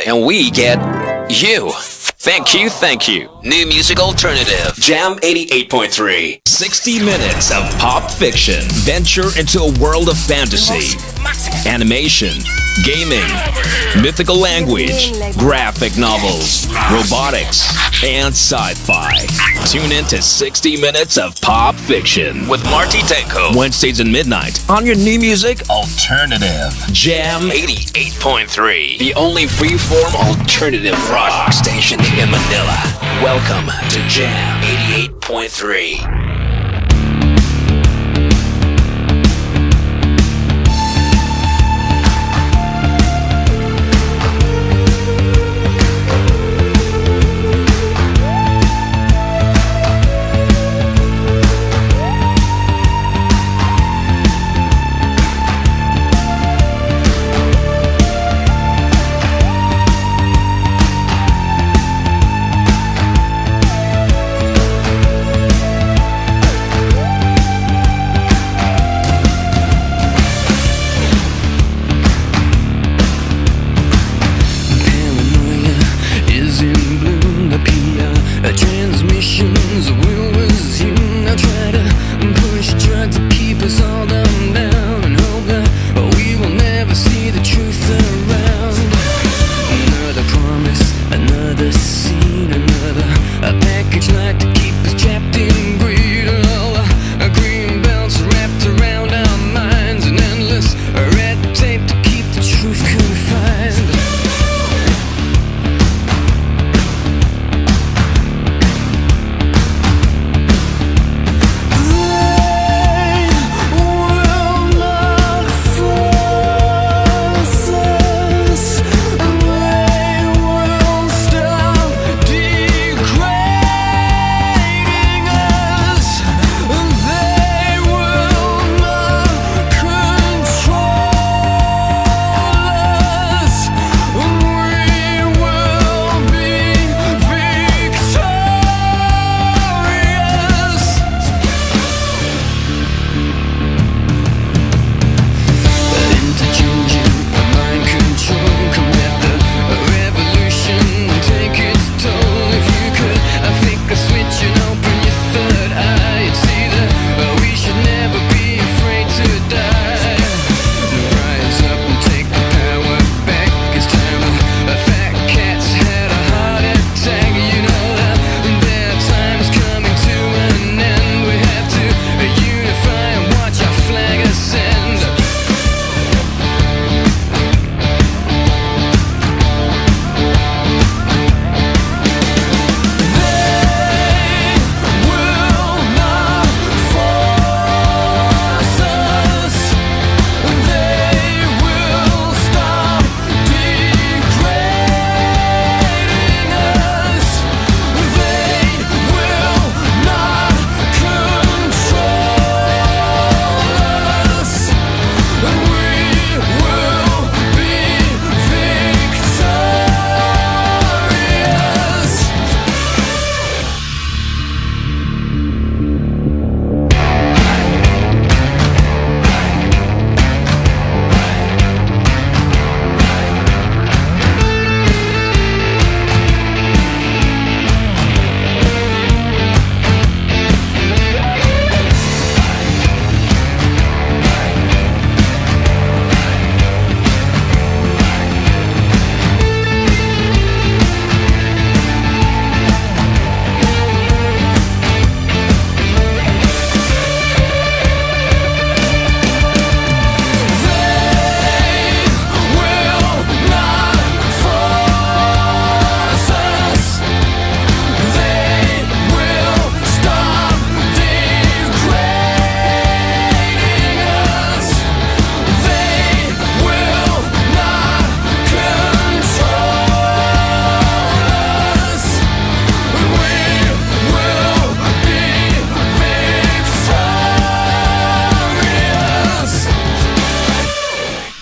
and we get you. Thank you, thank you. New music alternative. Jam 88.3. 60 minutes of pop fiction. Venture into a world of fantasy, animation, gaming, mythical language, graphic novels, robotics, and sci-fi. Tune in to 60 minutes of pop fiction with Marty Tengco. Wednesdays at midnight on your new music alternative. Jam 88.3. The only freeform alternative rock station in Manila. Welcome to Jam 88.3.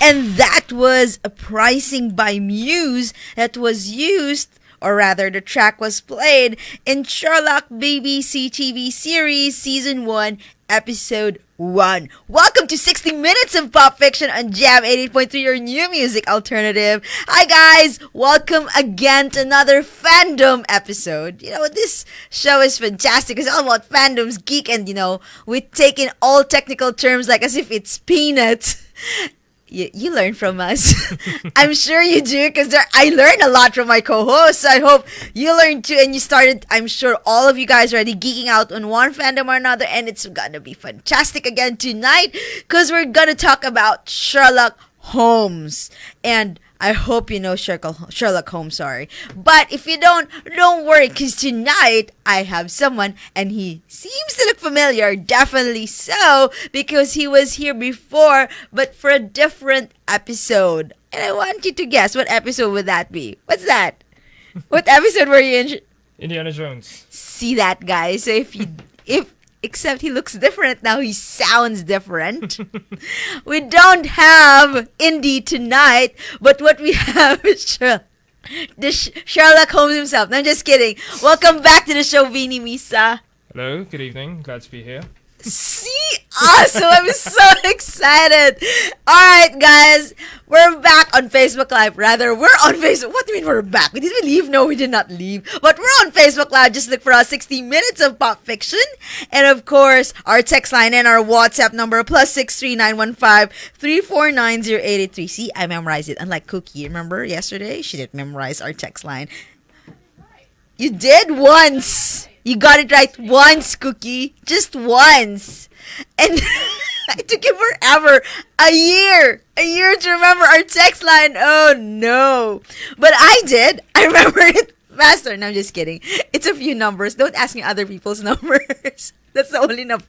And that was Uprising by Muse that was used or rather, the track was played in Sherlock BBC TV series Season 1, Episode 1. Welcome to 60 Minutes of Pop Fiction on Jam 88.3, your new music alternative. Hi guys! Welcome again to another fandom episode. This show is fantastic. It's all about fandoms, geek, and we take in all technical terms like as if it's peanuts. You learn from us. I'm sure you do, because I learned a lot from my co-hosts. I hope you learned too, and you started, I'm sure all of you guys are already geeking out on one fandom or another, and it's gonna be fantastic again tonight, because we're gonna talk about Sherlock Holmes. And I hope you know Sherlock Holmes, sorry. But if you don't worry, because tonight I have someone, and he seems to look familiar, definitely so, because he was here before, but for a different episode. And I want you to guess, what episode would that be? What's that? What episode were you in? Indiana Jones. See that, guys? So except he looks different now. He sounds different. We don't have Indy tonight, but what we have is Sherlock Holmes himself. No, I'm just kidding. Welcome back to the show, Vinni, Misa. Hello, good evening. Glad to be here. See? Awesome. I'm so excited. Alright, guys. We're back on Facebook Live. Rather, we're on Facebook. What do you mean we're back? Did we leave? No, we did not leave. But we're on Facebook Live. Just look for us, 60 Minutes of Pop Fiction. And of course, our text line and our WhatsApp number, +63 915 349 0883. See, I memorized it. Unlike Kooky. Remember yesterday? She didn't memorize our text line. You did once. You got it right once, Kooky. Just once. And it took you forever. A year to remember our text line. Oh, no. But I did. I remember it faster. No, I'm just kidding. It's a few numbers. Don't ask me other people's numbers. That's the only number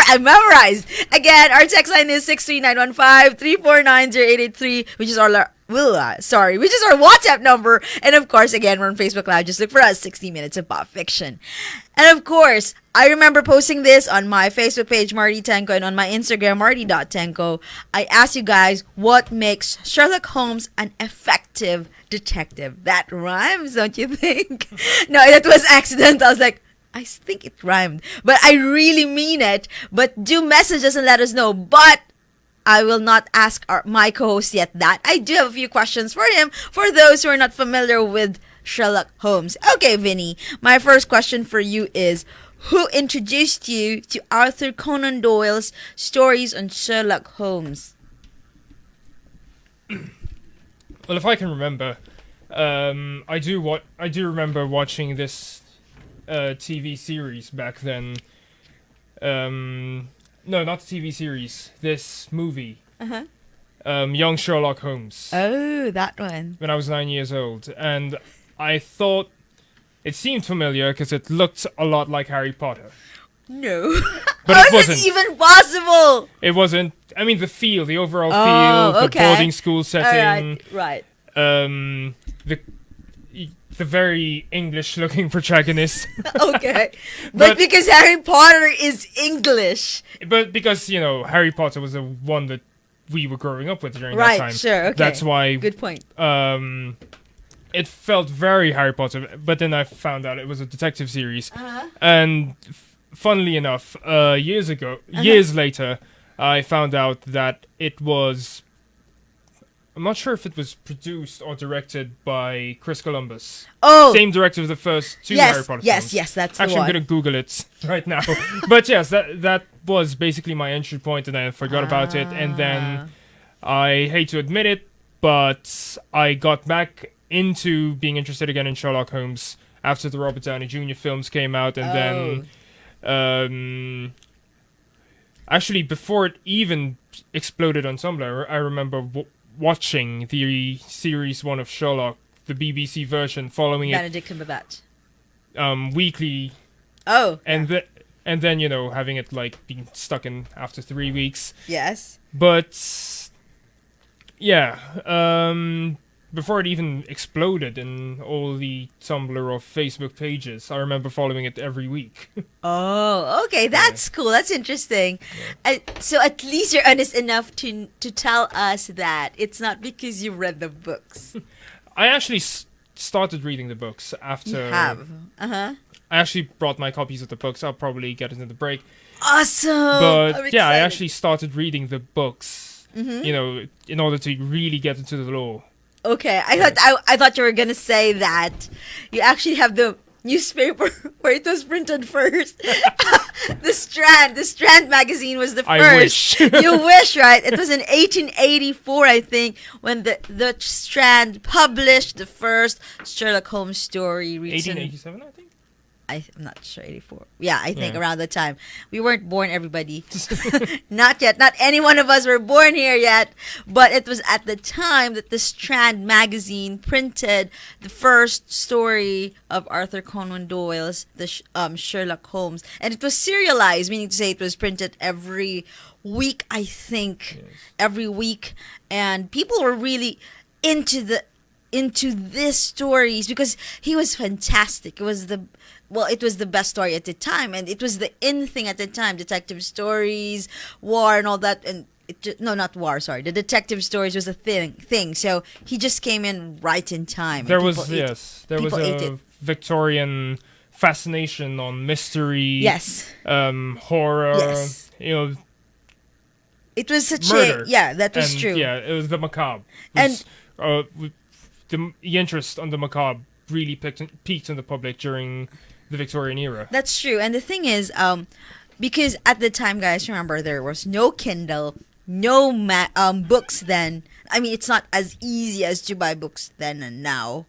I memorized. Again, our text line is 63915 349 0883, which is our which is our WhatsApp number. And of course, again, we're on Facebook Live. Just look for us, 60 Minutes of Pop Fiction. And of course, I remember posting this on my Facebook page, Marty Tengco, and on my Instagram, marty.tengco. I asked you guys, what makes Sherlock Holmes an effective detective? That rhymes, don't you think? No, that was accidental. I was like, I think it rhymed, but I really mean it. But do message us and let us know. But I will not ask my co-host yet that. I do have a few questions for him, for those who are not familiar with Sherlock Holmes. Okay, Vinny, my first question for you is, who introduced you to Arthur Conan Doyle's stories on Sherlock Holmes? Well, if I can remember, I do remember watching this TV series back then. No, not the TV series. This movie. Young Sherlock Holmes. Oh, that one. When I was 9 years old. And I thought it seemed familiar because it looked a lot like Harry Potter. No. But How it wasn't. is it even possible? It wasn't. I mean, the overall feel, okay. the boarding school setting. Right. The very English-looking protagonist. Okay. But because Harry Potter is English. But because, Harry Potter was the one that we were growing up with during that time. Right, sure, okay. That's why... Good point. It felt very Harry Potter, but then I found out it was a detective series. And funnily enough, years later, I found out that it was... I'm not sure if it was produced or directed by Chris Columbus. Oh! Same director of the first two Harry Potter films. Yes, that's the Actually, one. I'm going to Google it right now. But yes, that was basically my entry point, and I forgot about it. And then, I hate to admit it, but I got back into being interested again in Sherlock Holmes after the Robert Downey Jr. films came out. And then, actually, before it even exploded on Tumblr, I remember... watching the series 1 of Sherlock, the BBC version, following Benedict Cumberbatch. Weekly. Oh. And then, having it being stuck in after 3 weeks. Yes. But yeah, before it even exploded in all the Tumblr or Facebook pages, I remember following it every week. Oh, okay, that's cool. That's interesting. Yeah. So at least you're honest enough to tell us that it's not because you read the books. I actually started reading the books after. You have. I actually brought my copies of the books. I'll probably get into the break. Awesome. But yeah, I actually started reading the books. You know, in order to really get into the lore. Okay, I thought you were gonna say that you actually have the newspaper where it was printed first. The Strand magazine was the first. I wish. You wish, right? It was in 1884, I think, when the Strand published the first Sherlock Holmes story. 1887, I think. I'm not sure, 84. Yeah, I think around the time. We weren't born, everybody. Not yet. Not any one of us were born here yet. But it was at the time that the Strand magazine printed the first story of Arthur Conan Doyle's Sherlock Holmes. And it was serialized, meaning to say it was printed every week, I think. Yes. Every week. And people were really into these stories because he was fantastic. It was the best story at the time, and it was the in thing at the time. Detective stories, war, and all that. And not war. Sorry, the detective stories was a thing. So he just came in right in time. There was a Victorian fascination on mystery. Yes. Horror. Yes. You know. It was such murder. that was true. Yeah, it was the macabre. The interest on the macabre really peaked in the public during the Victorian era. That's true. And the thing is, because at the time, guys, remember, there was no Kindle, no books then. I mean, it's not as easy as to buy books then and now.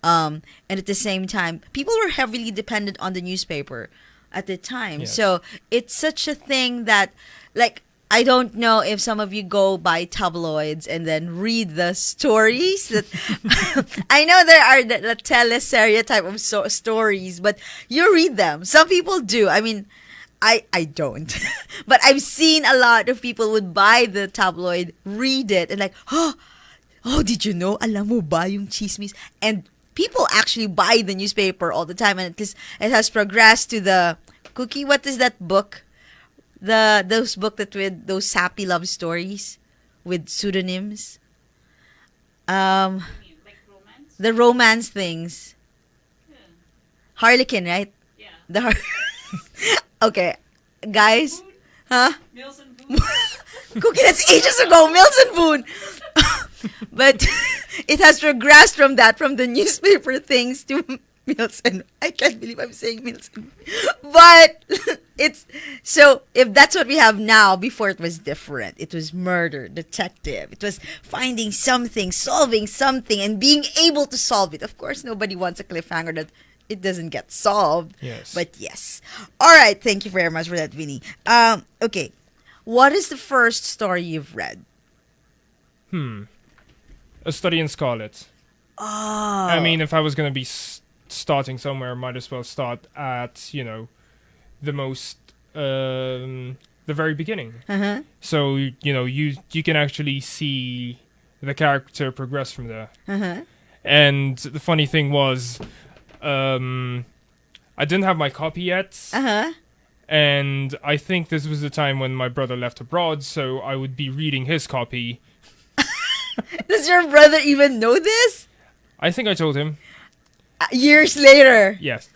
And at the same time, people were heavily dependent on the newspaper at the time. Yes. So it's such a thing that, like, I don't know if some of you go buy tabloids and then read the stories. That I know there are the teleserie type of stories, but you read them. Some people do. I mean, I don't. But I've seen a lot of people would buy the tabloid, read it, and like, oh, did you know? Alam mo ba yung chismis? And people actually buy the newspaper all the time, and it has progressed to the Kooky. What is that book? Those book that with those sappy love stories with pseudonyms. Like romance? The romance things. Yeah. Harlequin, right? Yeah. Okay, guys. Boone? Huh? Mills and Boone? Kooky, that's ages ago. Mills and Boone. But it has progressed from the newspaper things to Mills and I can't believe I'm saying Mills and but it's so if that's what we have now. Before it was different. It was murder, detective. It was finding something, solving something, and being able to solve it. Of course, nobody wants a cliffhanger that it doesn't get solved. Yes. But yes. All right. Thank you very much for that, Vinny. Okay. What is the first story you've read? A Study in Scarlet. Oh. I mean, if I was going to be starting somewhere, I might as well start at, the most, the very beginning. Uh-huh. So, you can actually see the character progress from there. Uh-huh. And the funny thing was, I didn't have my copy yet. Uh-huh. And I think this was the time when my brother left abroad, so I would be reading his copy. Does your brother even know this? I think I told him. Years later. Yes.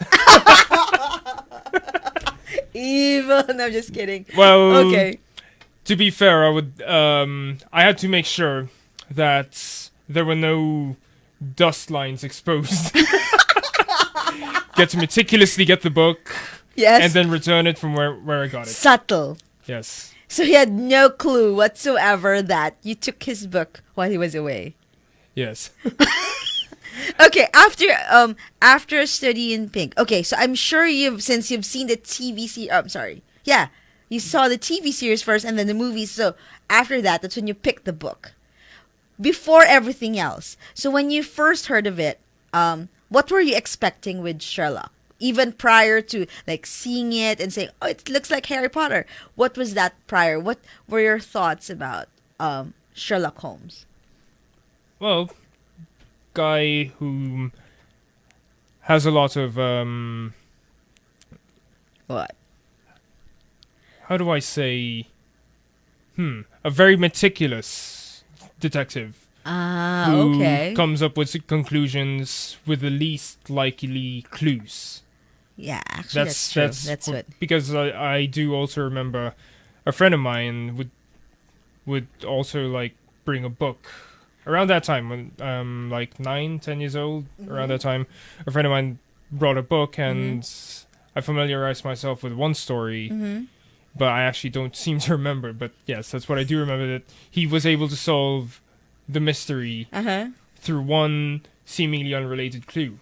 Evil. No, I'm just kidding. Well, okay. To be fair, I had to make sure that there were no dust lines exposed. Meticulously get the book. Yes. And then return it from where I got it. Subtle. Yes. So he had no clue whatsoever that you took his book while he was away. Yes. Okay, after Study in Pink. Okay, so I'm sure since you've seen the TV series. I'm sorry. Yeah, you saw the TV series first and then the movies. So after that's when you picked the book. Before everything else. So when you first heard of it, what were you expecting with Sherlock? Even prior to like seeing it and saying, "Oh, it looks like Harry Potter." What was that prior? What were your thoughts about Sherlock Holmes? Well, guy who has a lot of What? how do I say? A very meticulous detective. who Okay. comes up with conclusions with the least likely clues. Yeah, actually, that's true. That's what. Because I do also remember a friend of mine would also like bring a book around that time when like 9-10 years old. Around that time, a friend of mine brought a book and I familiarized myself with one story, but I actually don't seem to remember. But yes, that's what I do remember, that he was able to solve the mystery through one seemingly unrelated clue.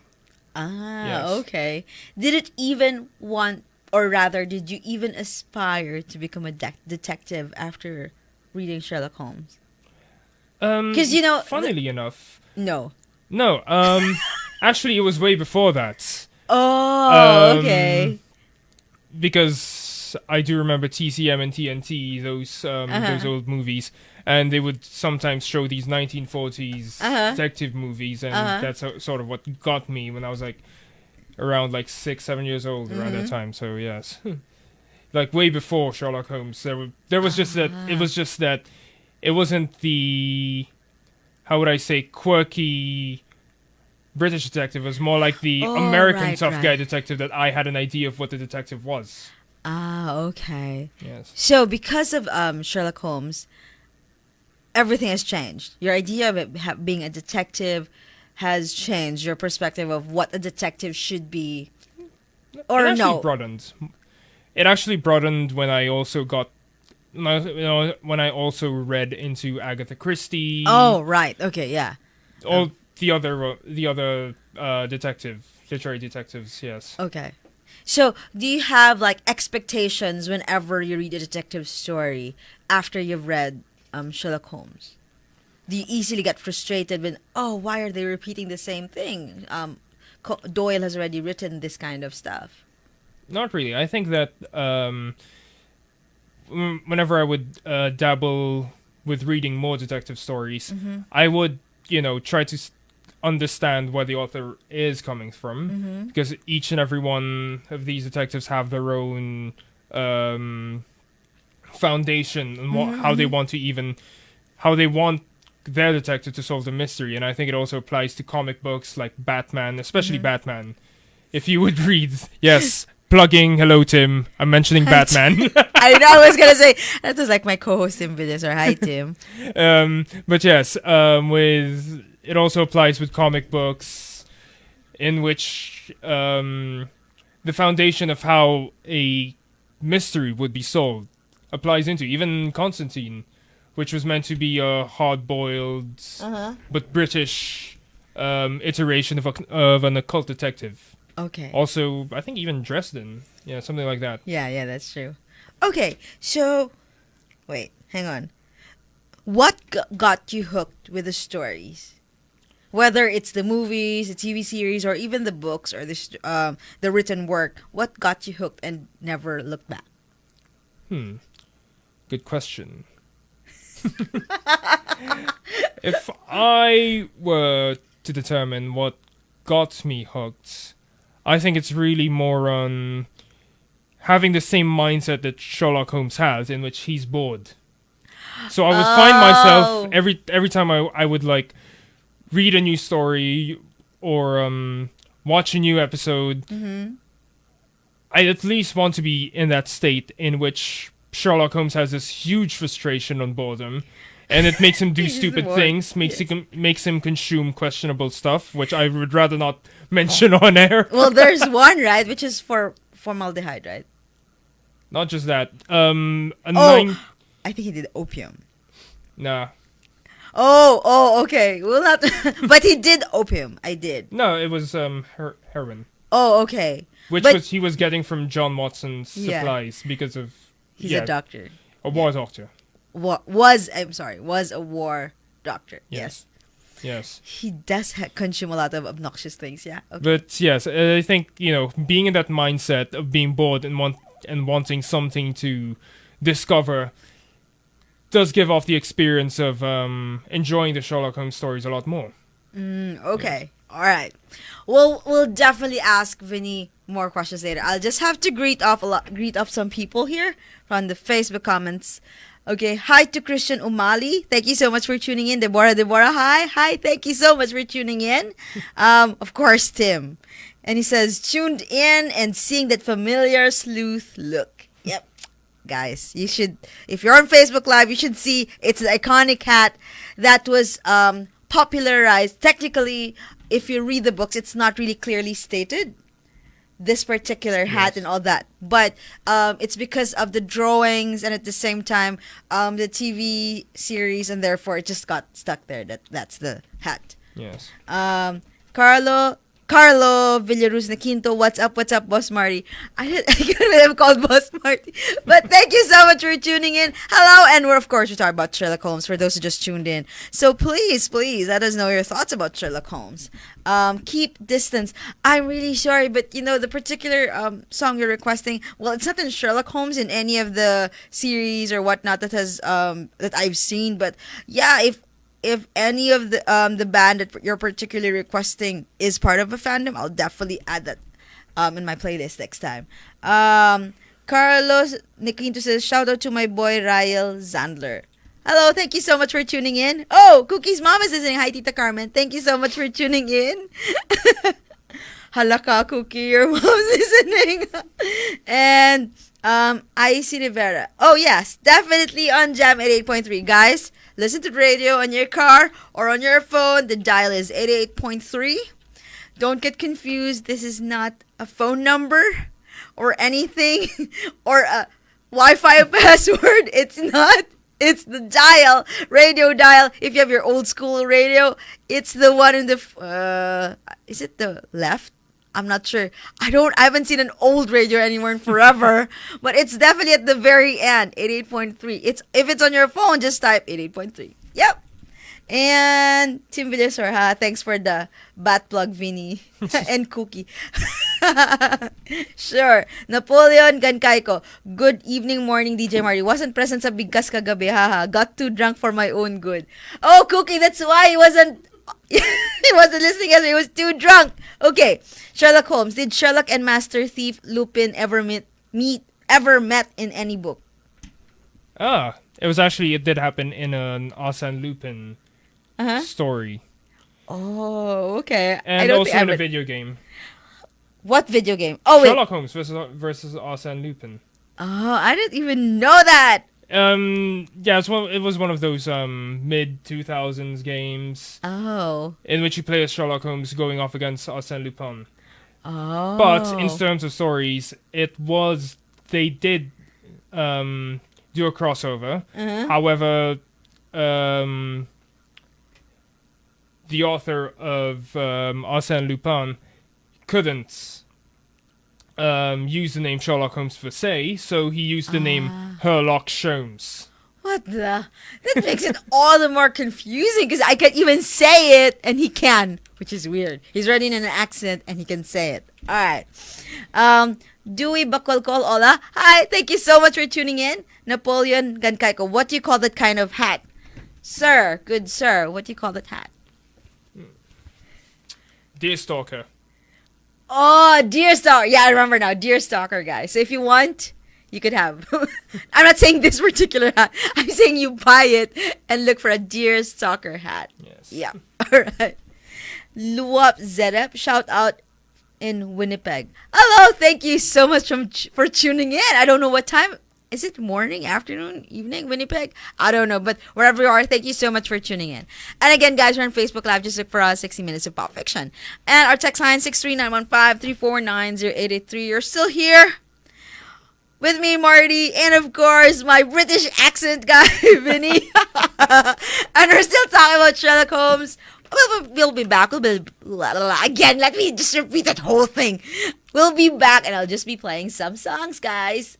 Yes. Okay. Did it even want, or rather, did you even aspire to become a detective after reading Sherlock Holmes? Because, you know... Funnily enough... No. No, actually it was way before that. Oh, okay. Because I do remember TCM and TNT, those old movies, and they would sometimes show these 1940s detective movies, and that's sort of what got me when I was like around like 6-7 years old around that time. So yes, like way before Sherlock Holmes, there was just that. It was just that it wasn't the, how would I say, quirky British detective. It was more like the American tough guy detective that I had an idea of what the detective was. Okay. Yes. So because of Sherlock Holmes, everything has changed. Your idea of it being a detective has changed. Your perspective of what a detective should be, or no? Broadened. It actually broadened when I also got, when I also read into Agatha Christie. Oh, right. Okay, yeah. All the other literary detectives. Yes. Okay. So, do you have like expectations whenever you read a detective story after you've read Sherlock Holmes? Do you easily get frustrated when, why are they repeating the same thing? Doyle has already written this kind of stuff. Not really. I think that whenever I would dabble with reading more detective stories, I would, try to understand where the author is coming from, because each and every one of these detectives have their own foundation and how they want their detective to solve the mystery. And I think it also applies to comic books like Batman, especially Batman. If you would read, yes, plugging, hello Tim, I'm mentioning Batman. I know, I was gonna say that was like my co-host Tim Villas, or hi Tim. But yes, it also applies with comic books, in which the foundation of how a mystery would be solved applies into even Constantine, which was meant to be a hard-boiled but British iteration of an occult detective. Okay. Also, I think even Dresden, something like that. Yeah, that's true. Okay, so wait, hang on. What got you hooked with the stories? Whether it's the movies, the TV series, or even the books or the written work, what got you hooked and never looked back? Good question. If I were to determine what got me hooked, I think it's really more on having the same mindset that Sherlock Holmes has, in which he's bored. So I would find myself every time I would like read a new story or watch a new episode, I at least want to be in that state in which Sherlock Holmes has this huge frustration on boredom, and it makes him do stupid things, makes him consume questionable stuff, which I would rather not mention on air. Well, there's one, right, which is for formaldehyde, right? Not just that. I think he did opium. Nah. Oh, okay. Well, not. But he did opium. I did. No, it was heroin. Oh, okay. He was getting from John Watson's supplies because of. He's a doctor. A war doctor. Was a war doctor. Yes. Yes. He does consume a lot of obnoxious things. Yeah. Okay. But yes, I think being in that mindset of being bored and wanting something to discover does give off the experience of enjoying the Sherlock Holmes stories a lot more. Okay. Yes. All right. Well, we'll definitely ask Vinny more questions later. I'll just have to greet off some people here from the Facebook comments. Okay, hi to Christian Umali. Thank you so much for tuning in. Deborah, hi. Hi, thank you so much for tuning in. Of course, Tim. And he says, tuned in and seeing that familiar sleuth look. Yep. Guys, you should, if you're on Facebook Live, you should see it's the iconic hat that was popularized. Technically, if you read the books, it's not really clearly stated, this particular hat and all that. But it's because of the drawings and at the same time, the TV series, and therefore it just got stuck there. That's the hat. Yes. Carlo Villaruz na Quinto, what's up, Boss Marty? I couldn't believe I'm called Boss Marty. But thank you so much for tuning in. Hello, and we're talking about Sherlock Holmes for those who just tuned in. So please, let us know your thoughts about Sherlock Holmes. Keep distance. I'm really sorry, but the particular song you're requesting, well, it's not in Sherlock Holmes in any of the series or whatnot that has that I've seen. But yeah, if any of the band that you're particularly requesting is part of a fandom, I'll definitely add that in my playlist next time. Carlos Niquinto says, shout out to my boy Ryle Zandler. Hello, thank you so much for tuning in. Oh, Kooky's mom is listening. Hi, Tita Carmen. Thank you so much for tuning in. Halaka, Kooky, your mom's listening. And IC Rivera. Oh, yes, definitely on Jam 88.3. Guys, listen to the radio on your car or on your phone. The dial is 88.3. Don't get confused. This is not a phone number or anything or a Wi-Fi password. It's not. It's the dial, radio dial. If you have your old school radio, it's the one in the, is it the left? I'm not sure. I haven't seen an old radio anymore in forever, but it's definitely at the very end, 88.3. If it's on your phone, just type 88.3. Yep. And Tim Villasor, thanks for the bat plug, Vinny and Kooky. Sure. Napoleon Gankayko. Good evening, morning, DJ Marty. Wasn't present sa bigkas kagabi, haha. Got too drunk for my own good. Oh, Kooky, that's why he wasn't listening as he was too drunk. Okay. Sherlock Holmes. Did Sherlock and Master Thief Lupin ever met in any book? It did happen in an Arsène Lupin story. Oh, okay. And also in a video game. What video game? Oh, wait. Sherlock Holmes versus Arsène Lupin. Oh, I didn't even know that. Yeah, it was one of those mid 2000s games. Oh. In which you play as Sherlock Holmes going off against Arsène Lupin. Oh. But in terms of stories, they did do a crossover. However, the author of Arsène Lupin couldn't use the name Sherlock Holmes per se, so he used the name Sherlock Holmes. What the? That makes it all the more confusing because I can't even say it and he can, which is weird. He's writing in an accent and he can say it. All right. Dewey Bakolkol Ola. Hi, thank you so much for tuning in. Napoleon Gankayko. What do you call that kind of hat? Sir, good sir, what do you call that hat? Deerstalker. Oh, Deerstalker. Yeah, I remember now. Deerstalker, guys. So if you want, you could have. I'm not saying this particular hat. I'm saying you buy it and look for a Deerstalker hat. Yes. Yeah. All right. Luwap Zedep. Shout out in Winnipeg. Hello. Thank you so much for tuning in. I don't know what time. Is it morning, afternoon, evening, Winnipeg? I don't know, but wherever you are, thank you so much for tuning in. And again, guys, we're on Facebook Live. Just look for us, 60 Minutes of Pop Fiction. And our text line, 63915-349-0883. You're still here with me, Marty, and of course, my British accent guy, Vinny. And we're still talking about Sherlock Holmes. We'll be back. Again, let me just repeat that whole thing. We'll be back, and I'll just be playing some songs, guys.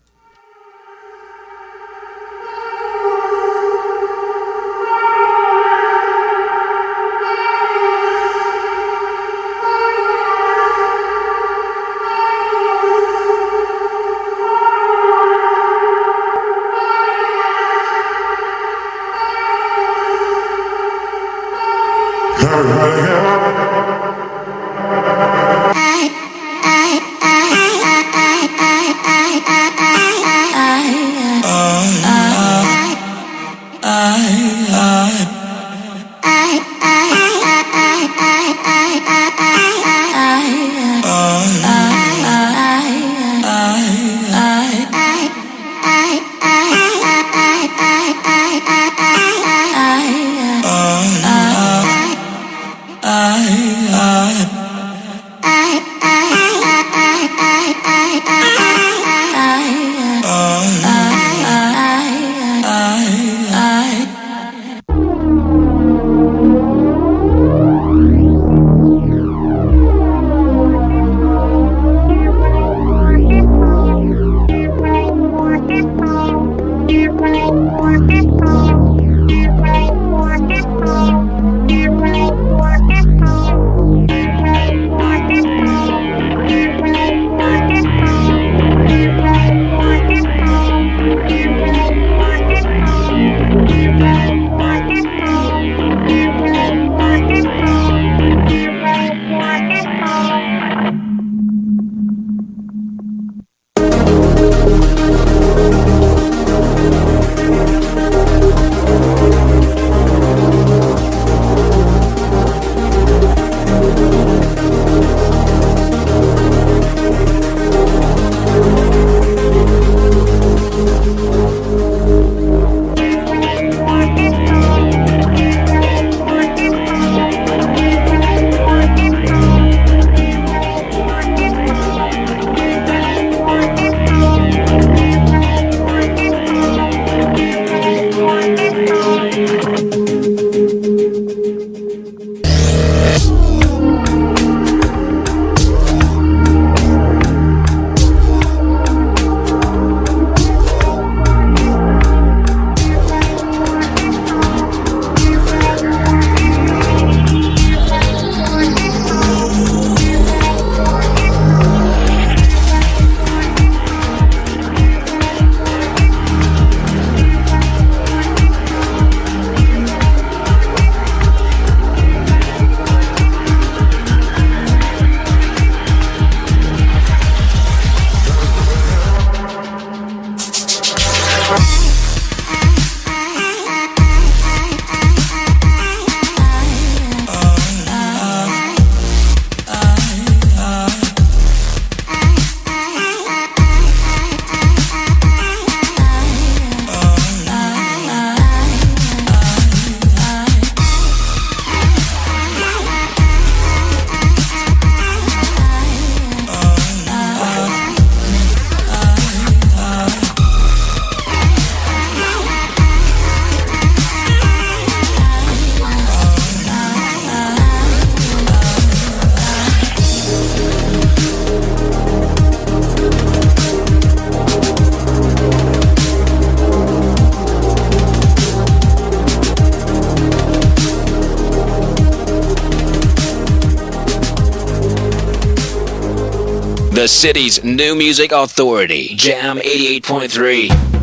I The city's new music authority, Jam 88.3.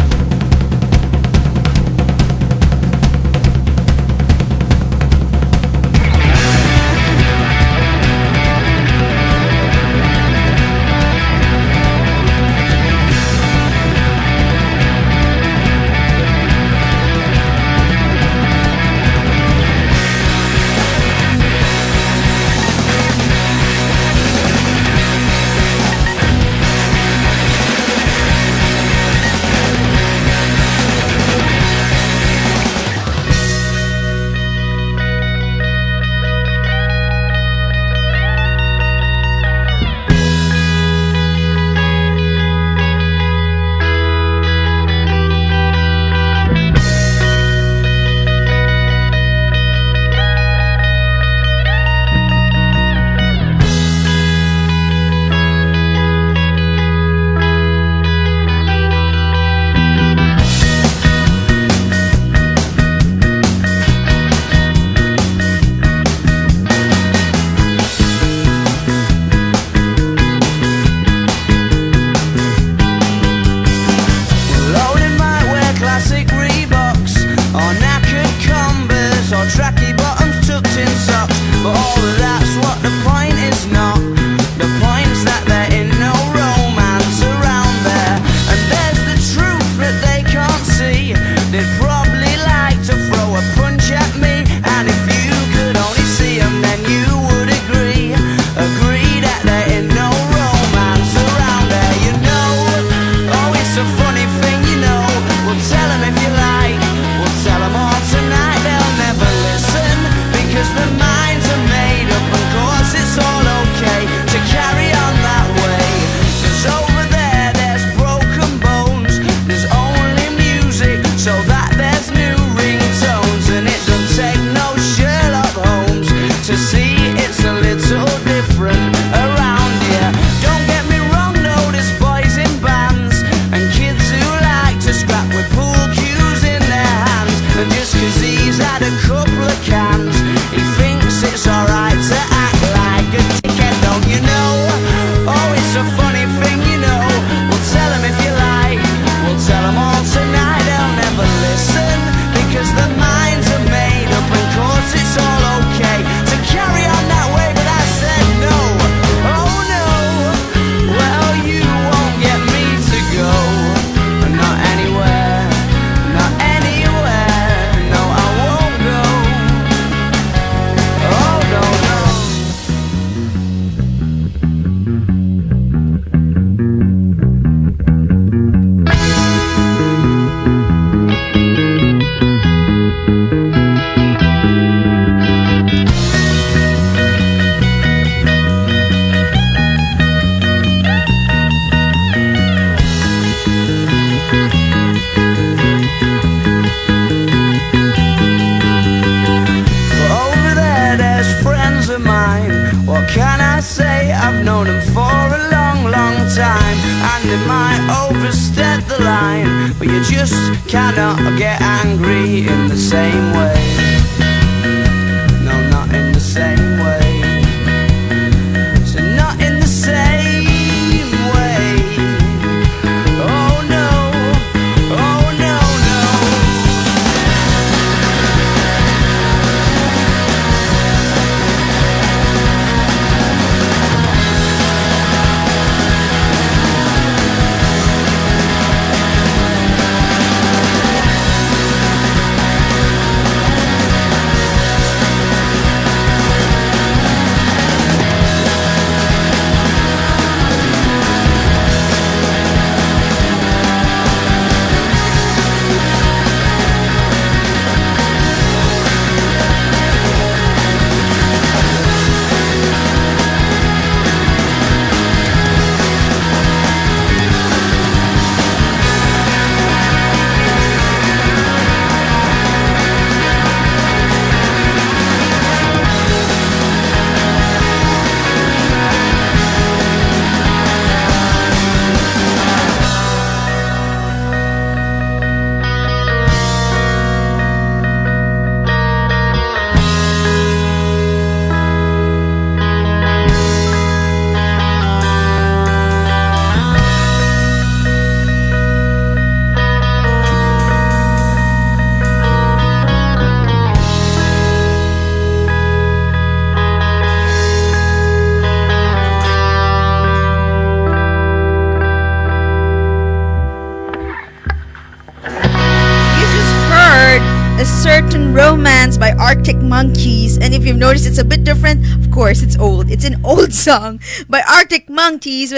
Cartoon Romance by Arctic Monkeys. And if you've noticed, it's a bit different. Of course, it's old. It's an old song by Arctic Monkeys.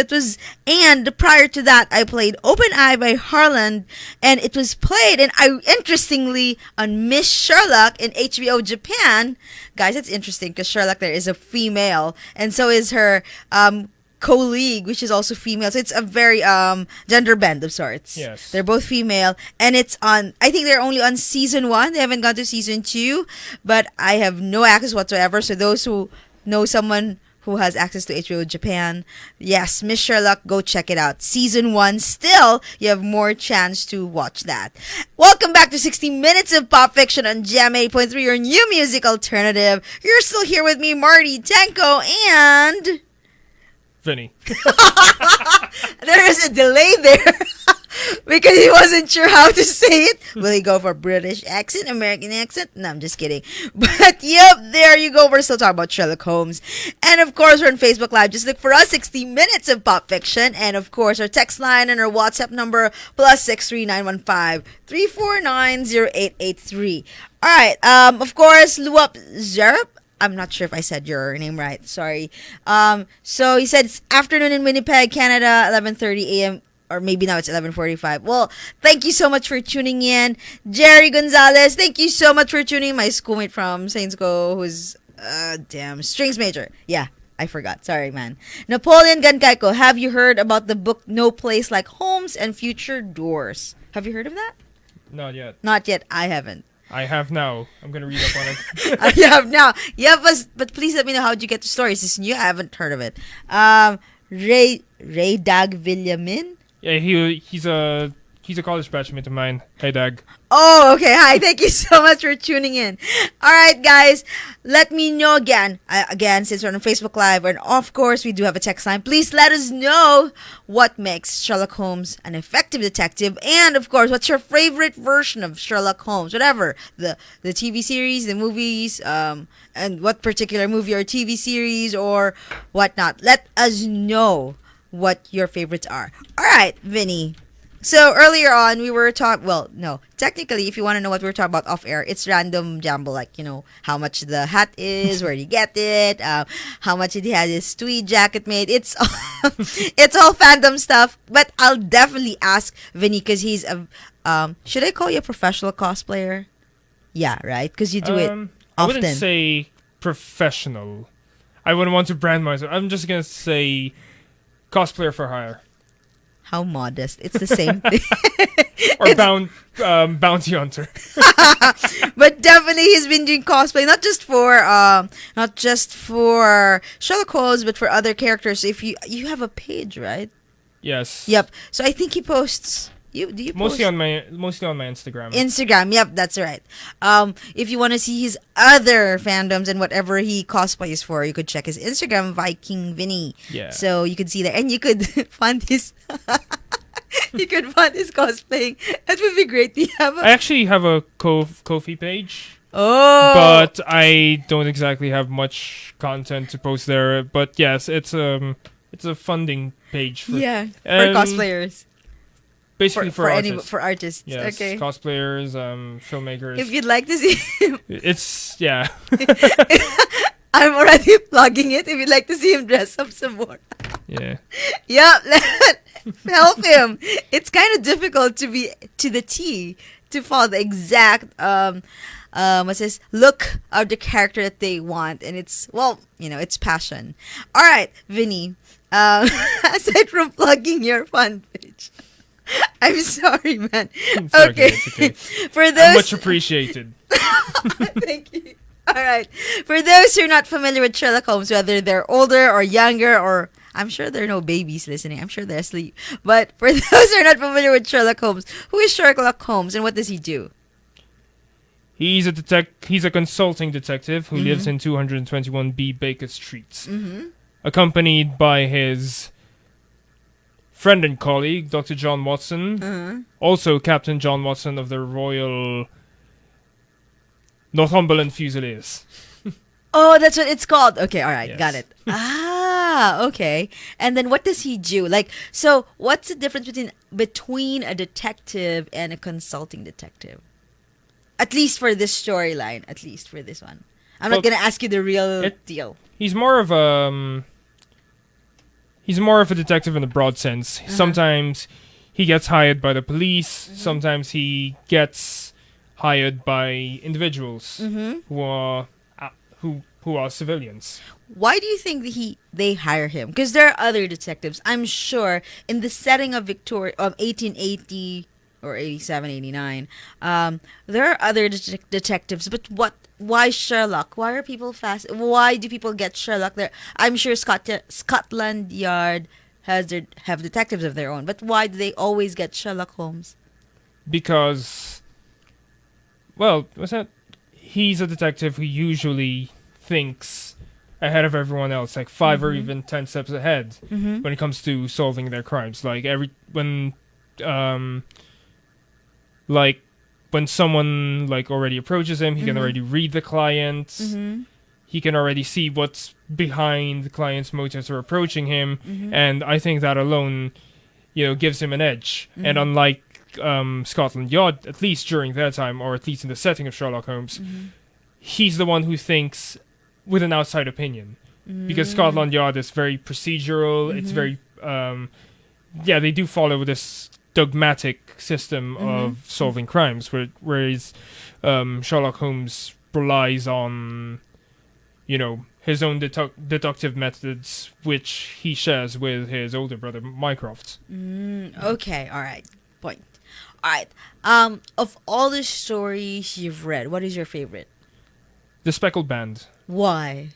And prior to that, I played Open Eye by Harland. And it was played, interestingly, on Miss Sherlock in HBO Japan. Guys, it's interesting because Sherlock there is a female. And so is her colleague, which is also female. So it's a very gender bend of sorts. Yes. They're both female. And it's on, I think they're only on season 1. They haven't gone to season 2. But I have no access whatsoever. So those who know someone who has access to HBO Japan, yes, Miss Sherlock, go check it out. Season 1, still, you have more chance to watch that. Welcome back to 60 Minutes of Pop Fiction on Jam 8.3, your new music alternative. You're still here with me, Marty, Tengco, and Vinni. there is a delay there because he wasn't sure how to say it. Will he go for British accent, American accent? No, I'm just kidding. But yep, there you go. We're still talking about Sherlock Holmes. And of course, we're on Facebook Live. Just look for us, 60 Minutes of Pop Fiction. And of course, our text line and our WhatsApp number, +63915 349 0883. All right. Of course, Luap Zerup. I'm not sure if I said your name right. Sorry. So he said it's afternoon in Winnipeg, Canada, 11:30 a.m. Or maybe now it's 11:45. Well, thank you so much for tuning in. Jerry Gonzalez, thank you so much for tuning in. My schoolmate from Tengco, who's, strings major. Yeah, I forgot. Sorry, man. Napoleon Gankaiko, have you heard about the book No Place Like Holmes and Future Doors? Have you heard of that? Not yet. Not yet. I haven't. I have now. I'm gonna read up on it. You have now. Yeah, but please let me know how did you get the story. This is new. I haven't heard of it. Ray Dag Villamin. Yeah, he's a college batchmate of mine. Hey, Dag. Oh, okay. Hi. Thank you so much for tuning in. All right, guys. Let me know again, since we're on Facebook Live, and of course, we do have a text line. Please let us know what makes Sherlock Holmes an effective detective, and of course, what's your favorite version of Sherlock Holmes? Whatever the TV series, the movies, and what particular movie or TV series or whatnot. Let us know what your favorites are. All right, Vinny. So earlier on, we were talking. Well, no, technically, if you want to know what we were talking about off air, it's random jumble. Like, how much the hat is, where you get it, how much he had his tweed jacket made. It's it's all fandom stuff. But I'll definitely ask Vinny because he's a. Should I call you a professional cosplayer? Yeah, right. Because you do it often. I wouldn't say professional. I wouldn't want to brand myself. I'm just gonna say cosplayer for hire. How modest. It's the same thing. Or bounty hunter. But definitely he's been doing cosplay not just for Sherlock Holmes but for other characters. If you have a page, right? Yes. Yep. So I think he posts. Do you post? Mostly on my Instagram. Instagram, yep, that's right. If you want to see his other fandoms and whatever he cosplays for, you could check his Instagram, Viking Vinny. Yeah. So you could see that, and you could fund his. You could fund his cosplaying. That would be great. I actually have a Ko-fi page. Oh. But I don't exactly have much content to post there. But yes, it's a funding page for cosplayers. Basically for artists. For artists. Yes, okay. Cosplayers, filmmakers. If you'd like to see him. It's, yeah. I'm already plugging it. If you'd like to see him dress up some more. Yeah. Yep. Help him. It's kind of difficult to be to the T to follow the exact look of the character that they want, and it's it's passion. All right, Vinny. Aside from plugging your fan page. I'm sorry, man. It's okay. It's okay. For those much appreciated. Thank you. All right. For those who are not familiar with Sherlock Holmes, whether they're older or younger, or I'm sure there are no babies listening. I'm sure they're asleep. But for those who are not familiar with Sherlock Holmes, who is Sherlock Holmes and what does he do? He's a consulting detective who lives in 221B Baker Street, accompanied by his friend and colleague, Dr. John Watson, also Captain John Watson of the Royal Northumberland Fusiliers. Oh, that's what it's called. Okay, all right, Yes. got it. Okay. And then what does he do? So what's the difference between a detective and a consulting detective? At least for this storyline. At least for this one. I'm Well, not gonna ask you the real deal. He's more of a detective in a broad sense. Sometimes he gets hired by the police. Sometimes he gets hired by individuals who are civilians. Why do you think that they hire him? Because there are other detectives. I'm sure in the setting of 1880 or 87, 89, there are other detectives. But why Sherlock? Why are people fast? Why do people get Sherlock there? I'm sure Scotland Yard have detectives of their own. But why do they always get Sherlock Holmes? Because, well, he's a detective who usually thinks ahead of everyone else, like 5 or even 10 steps ahead when it comes to solving their crimes. Like when someone like already approaches him, he can already read the client. He can already see what's behind the client's motives for approaching him, and I think that alone, gives him an edge. And unlike Scotland Yard, at least during their time, or at least in the setting of Sherlock Holmes, he's the one who thinks with an outside opinion. Because Scotland Yard is very procedural. It's very, they do follow this dogmatic system of solving crimes, whereas Sherlock Holmes relies on, his own deductive methods, which he shares with his older brother, Mycroft. Okay, all right. Point. All right. Of all the stories you've read, what is your favorite? The Speckled Band. Why?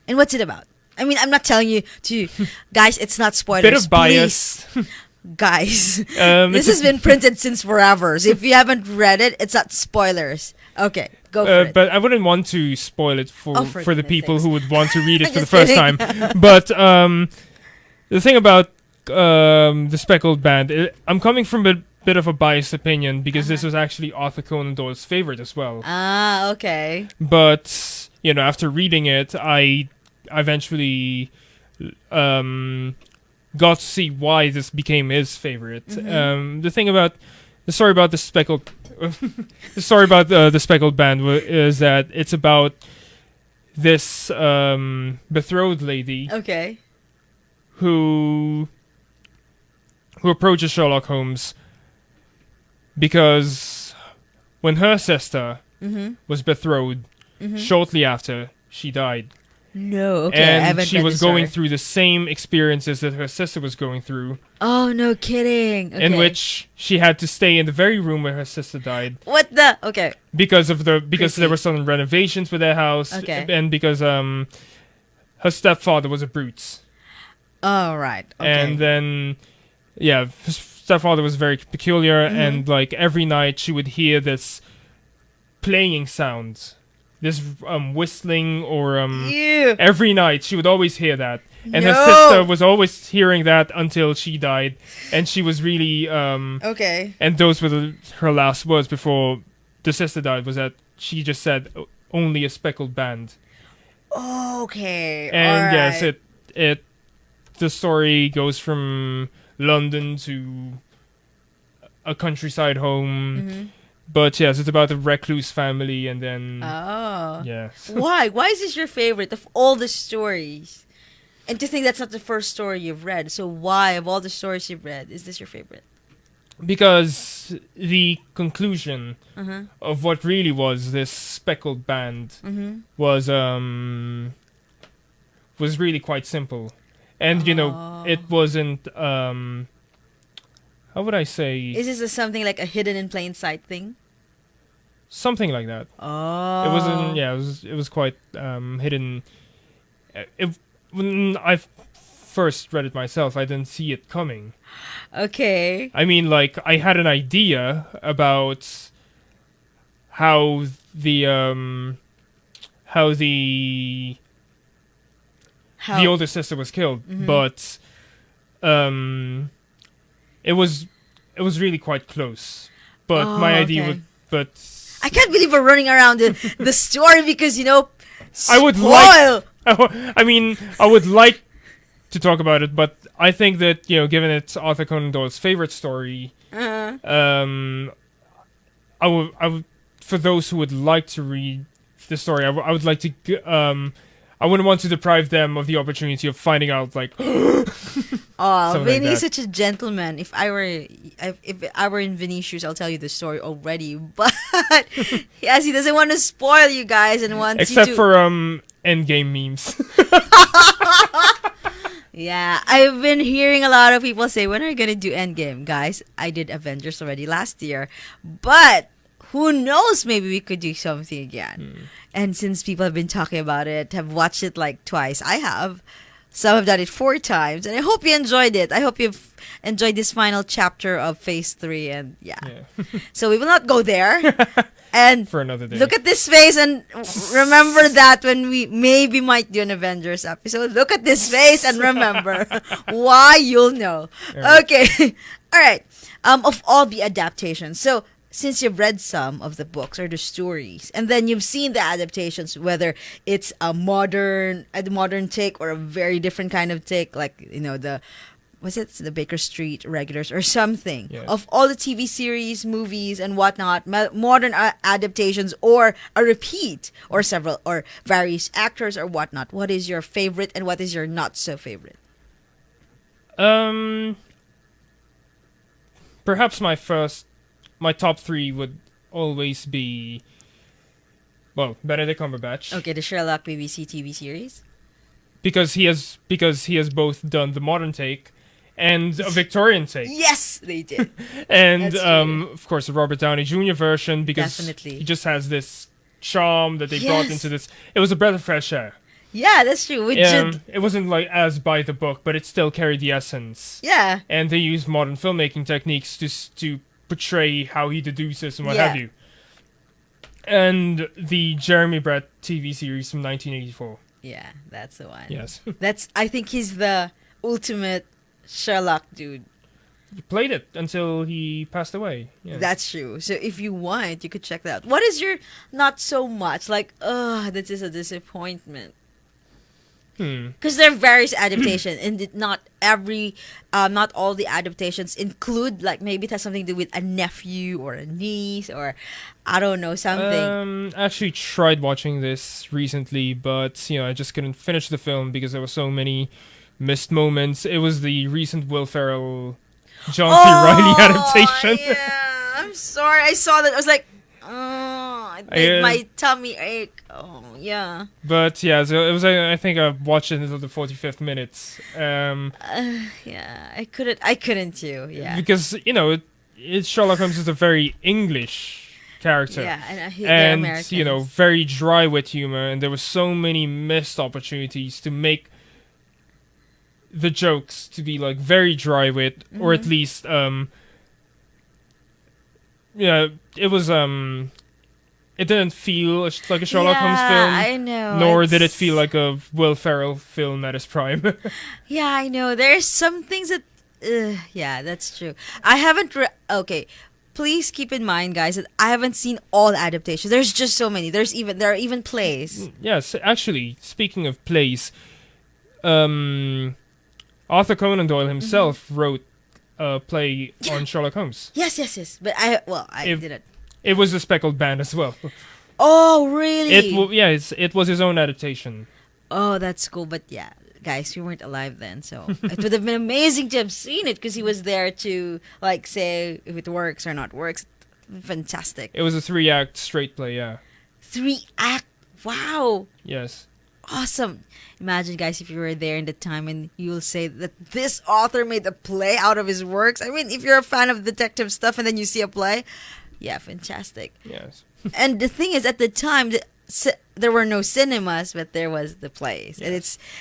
And what's it about? I mean, I'm not telling you to... Guys, it's not spoilers. Bit of bias. Please. Guys, this has been printed since forever. So if you haven't read it, it's not spoilers. Okay, go for it. But I wouldn't want to spoil it for the goodness people sakes. who would want to read it for the Just first kidding. time. But the thing about the Speckled Band, I'm coming from a bit of a biased opinion because this was actually Arthur Conan Doyle's favorite as well. Ah, okay. But after reading it, I eventually got to see why this became his favorite. The story about the Speckled Band is that it's about this betrothed lady Okay. who approaches Sherlock Holmes because when her sister was betrothed, shortly after she died. No, okay. I haven't And she read was the story. going through the same experiences that her sister was going through, Oh, no kidding. Okay. in which she had to stay in the very room where her sister died What the? Okay. because there Creepy. were some renovations with their house, Okay. and because her stepfather was a brute, All right. Okay. and then her stepfather was very peculiar, and like every night she would hear this playing sound. This whistling or Ew. every night she would always hear that, and her No. sister was always hearing that until she died, and she was really Okay. and those were her last words before the sister died, was that she just said only a speckled band. Okay. And all yes, right. the story goes from London to a countryside home. But yes, it's about a recluse family, and then Oh. yes. Why? Why is this your favorite of all the stories? And to think that's not the first story you've read. So why, of all the stories you've read, is this your favorite? Because the conclusion of what really was this speckled band was really quite simple, and it wasn't how would I say, Is this something like a hidden in plain sight thing? something like that. Oh. It wasn't. Yeah, it was quite hidden. When I first read it myself, I didn't see it coming. Okay. I mean, like, I had an idea about how the older sister was killed, but it was really quite close. But Oh, my idea okay. would, but I can't believe we're running around the story because, I would spoil. I mean, I would like to talk about it, but I think that, given it's Arthur Conan Doyle's favorite story, I would for those who would like to read the story, I would like to. I wouldn't want to deprive them of the opportunity of finding out, like. Oh, Something like Vinny is that. such a gentleman. If I were in Vinny's shoes, I'll tell you the story already. But yes, he doesn't want to spoil you guys and wants Except you to. for endgame memes. Yeah, I've been hearing a lot of people say, when are you gonna do Endgame, guys? I did Avengers already last year, but who knows? Maybe we could do something again. And since people have been talking about it, have watched it like twice, I have. Some have done it 4 times, and I hope you enjoyed it. I hope you've enjoyed this final chapter of Phase 3, and yeah. So we will not go there. And For another day. look at this face and remember that when we maybe might do an Avengers episode. Look at this face and remember why, you'll know. Alright. Okay. All right. Of all the adaptations. So since you've read some of the books or the stories, and then you've seen the adaptations, whether it's a modern take or a very different kind of take, like, the Baker Street Regulars or something. Yes. Of all the TV series, movies, and whatnot, modern adaptations or a repeat or several or various actors or whatnot, what is your favorite and what is your not so favorite? Perhaps my top 3 would always be, well, Benedict Cumberbatch. Okay, the Sherlock BBC TV series. Because he has both done the modern take and a Victorian take. Yes, they did. And That's true. of course the Robert Downey Jr. version, because Definitely. he just has this charm that they brought Yes. into this. It was a breath of fresh air. Yeah, that's true. We should. It wasn't like as by the book, but it still carried the essence. Yeah. And they used modern filmmaking techniques to portray how he deduces and what Yeah. have you. And the Jeremy Brett TV series from 1984. Yeah, that's the one. Yes. I think he's the ultimate Sherlock dude. He played it until he passed away. Yeah. That's true. So if you want, you could check that out. What is your not so much? Like, this is a disappointment. Because there are various adaptations, and not all the adaptations include, like, maybe it has something to do with a nephew or a niece or, I don't know, something. I actually tried watching this recently, but I just couldn't finish the film because there were so many missed moments. It was the recent Will Ferrell, John C. Reilly adaptation. Yeah, I'm sorry. I saw that. I was like, it made my tummy ache. Oh, yeah. But yeah, so it was. I think I watched it until the 45th minutes. Yeah, I couldn't too. Yeah. Because it's Sherlock Holmes is a very English character. Yeah, and they're And Americans. very dry with humor, and there were so many missed opportunities to make the jokes to be like very dry wit, or at least it was it didn't feel like a Sherlock Holmes film. I know. Nor did it feel like a Will Ferrell film at his prime. Yeah, I know. There's some things that. Yeah, that's true. I haven't. Okay, please keep in mind, guys, that I haven't seen all adaptations. There's just so many. There are even plays. Yes, actually, speaking of plays, Arthur Conan Doyle himself wrote a play on Sherlock Holmes. Yes. But I If- didn't. It was the Speckled Band as well. Oh, really? It was his own adaptation. Oh, that's cool. But yeah, guys, we weren't alive then, so it would have been amazing to have seen it because he was there to like say if it works or not works. Fantastic. It was a 3-act straight play, yeah. 3-act. Wow. Yes. Awesome. Imagine, guys, if you were there in the time and you'll say that this author made a play out of his works. I mean, if you're a fan of detective stuff and then you see a play, yeah, fantastic. Yes. And the thing is, at the time, there were no cinemas, but there was the plays. And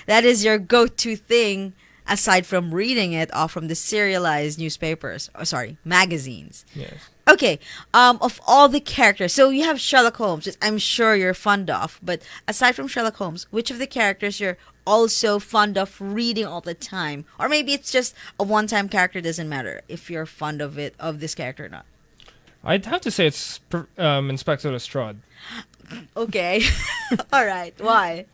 that is your go-to thing, aside from reading it off from the serialized newspapers. Oh, sorry, magazines. Yes. Okay, of all the characters, so you have Sherlock Holmes, which I'm sure you're fond of, but aside from Sherlock Holmes, which of the characters you're also fond of reading all the time? Or maybe it's just a one-time character, doesn't matter if you're fond of this character or not. I'd have to say it's Inspector Lestrade. Okay, all right, why?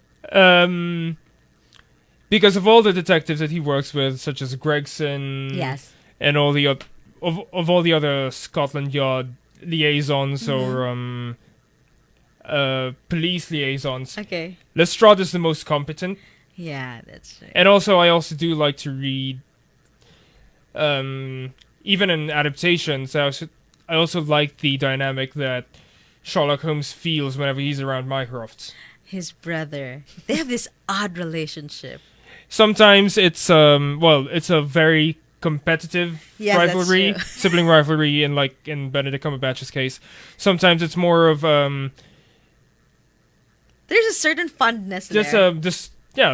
Because of all the detectives that he works with, such as Gregson, Yes. and all the of all the other Scotland Yard liaisons or police liaisons. Okay. Lestrade is the most competent. Yeah, that's right. And also, I also do like to read, even in adaptations, I also like the dynamic that Sherlock Holmes feels whenever he's around Mycroft. His brother. They have this odd relationship. Sometimes it's it's a very competitive Yes, that's rivalry, true. sibling rivalry, in Benedict Cumberbatch's case. Sometimes it's more of There's a certain fondness just there.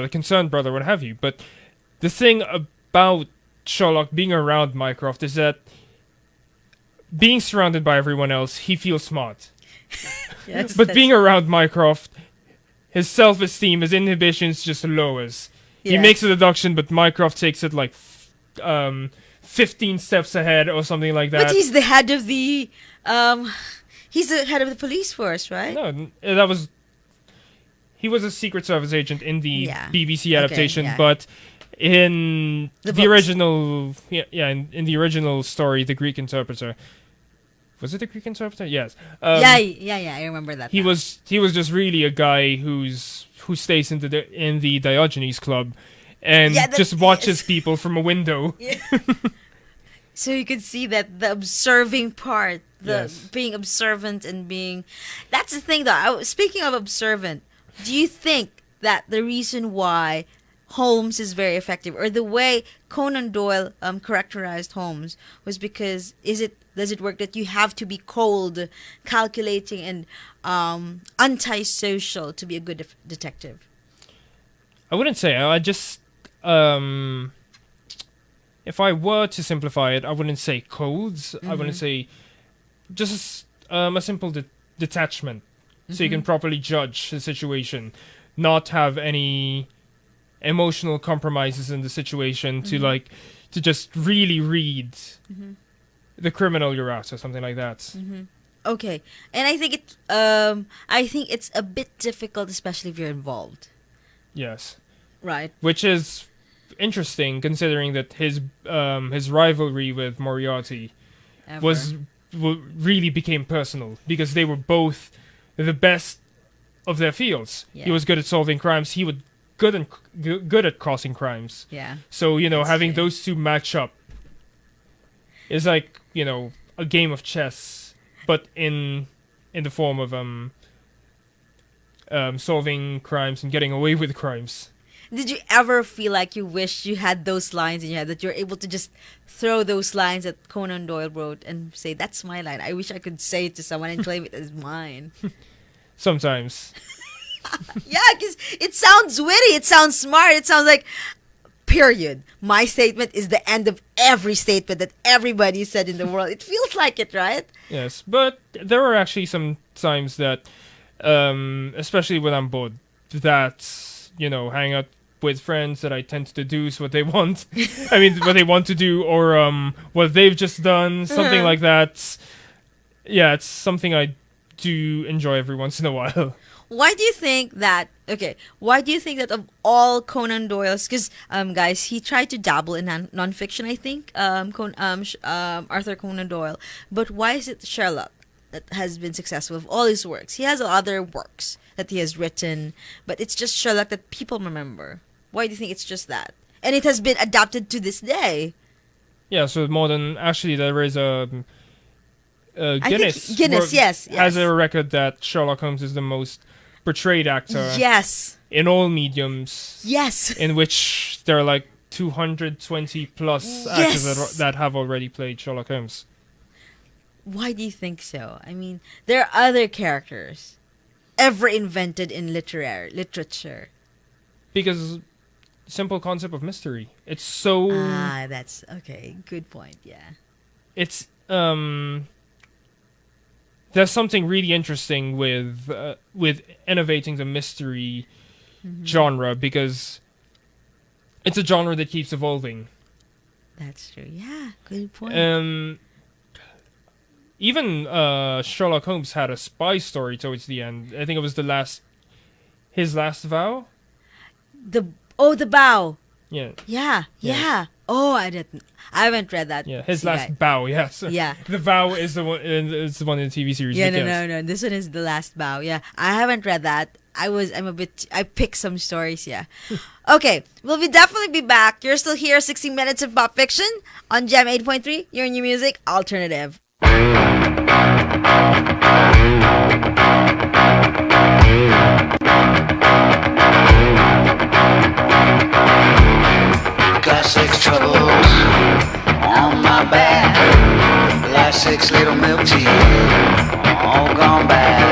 the concerned brother, what have you. But the thing about Sherlock being around Mycroft is that being surrounded by everyone else, he feels smart. Yes, But that's- being around Mycroft, his self-esteem, his inhibitions just lowers. He Yes. makes a deduction, but Mycroft takes it like 15 steps ahead or something like that. But he's the head of the he's the head of the police force, right? No, he was a Secret Service agent in the Yeah. BBC adaptation, yeah. but in The the books. original, in the original story, the Greek interpreter. Was it the Greek interpreter? Yes. yeah, I remember that. He now. was just really a guy who stays in the Diogenes Club, and Yeah, that- just watches yes. people from a window. So you could see that the observing part, the Yes. being observant and being. That's the thing, though. Speaking of observant, do you think that the reason why Holmes is very effective, or the way Conan Doyle characterized Holmes, was because does it work that you have to be cold, calculating, and antisocial to be a good detective? I wouldn't say. I just if I were to simplify it, I wouldn't say codes. I wouldn't say just a simple detachment, so you can properly judge the situation, not have any emotional compromises in the situation to just really read the criminal you're at or something like that. Okay, and I think it's a bit difficult, especially if you're involved, Yes, right? which is interesting considering that his rivalry with Moriarty Ever. really became personal because they were both the best of their fields. Yeah. He was good at solving crimes. He was good at crossing crimes. Yeah. So That's having true. those two match up is like a game of chess, but in the form of solving crimes and getting away with crimes. Did you ever feel like you wish you had those lines in your head, that you're able to just throw those lines that Conan Doyle wrote and say, "That's my line. I wish I could say it to someone and claim it as mine." Sometimes. Yeah, because it sounds witty, it sounds smart, it sounds like, period. My statement is the end of every statement that everybody said in the world. It feels like it, right? Yes, but there are actually some times that, especially when I'm bored, that hang out with friends, that I tend to do what they want. I mean, what they want to do, or what they've just done, something like that. Yeah, it's something I do enjoy every once in a while. Why do you think that? Okay, why do you think that of all Conan Doyle's? Because guys, he tried to dabble in nonfiction, I think. Arthur Conan Doyle, but why is it Sherlock that has been successful of all his works? He has other works that he has written, but it's just Sherlock that people remember. Why do you think it's just that? And it has been adapted to this day. Yeah, so actually there is a I think Guinness. Guinness, yes. has a record that Sherlock Holmes is the most portrayed actor Yes. in all mediums, Yes. in which there are like 220 plus Yes. actors that have already played Sherlock Holmes. Why do you think so? I mean, there are other characters ever invented in literature. Because simple concept of mystery. It's so That's okay. Good point. Yeah. it's there's something really interesting with innovating the mystery genre, because it's a genre that keeps evolving. That's true. Yeah. Good point. Even Sherlock Holmes had a spy story towards the end. I think it was his last vow. the bow. Yeah. Yeah. Yes. Yeah. Oh, I haven't read that. Yeah, his See, last bow. Yes. Yeah. The vow is the one. Is the one in the TV series. Yeah, but no, yes. no, no. This one is the last bow. Yeah, I haven't read that. I picked some stories. Yeah. Okay, we'll definitely be back. You're still here, 60 minutes of pop fiction on Gem 8.3. Your new music alternative. Got 6 troubles on my back. Like 6 little milk tea, all gone bad.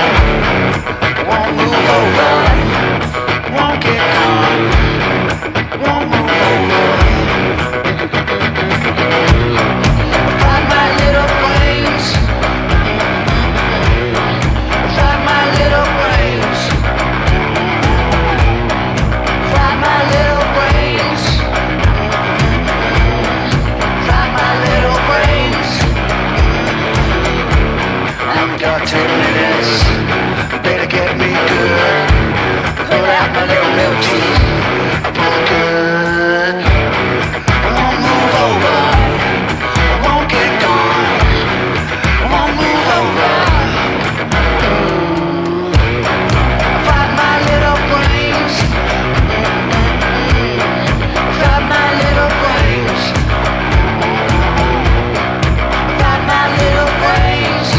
Won't move over, won't get on, won't move over. Find my little brains, find my little brains, find my little brains. Got 10 minutes, better get me good. Pull out my little milk tea, I pull good. I won't move over, I won't get gone. I won't move over. Find my little brains, find my little brains, find my little brains.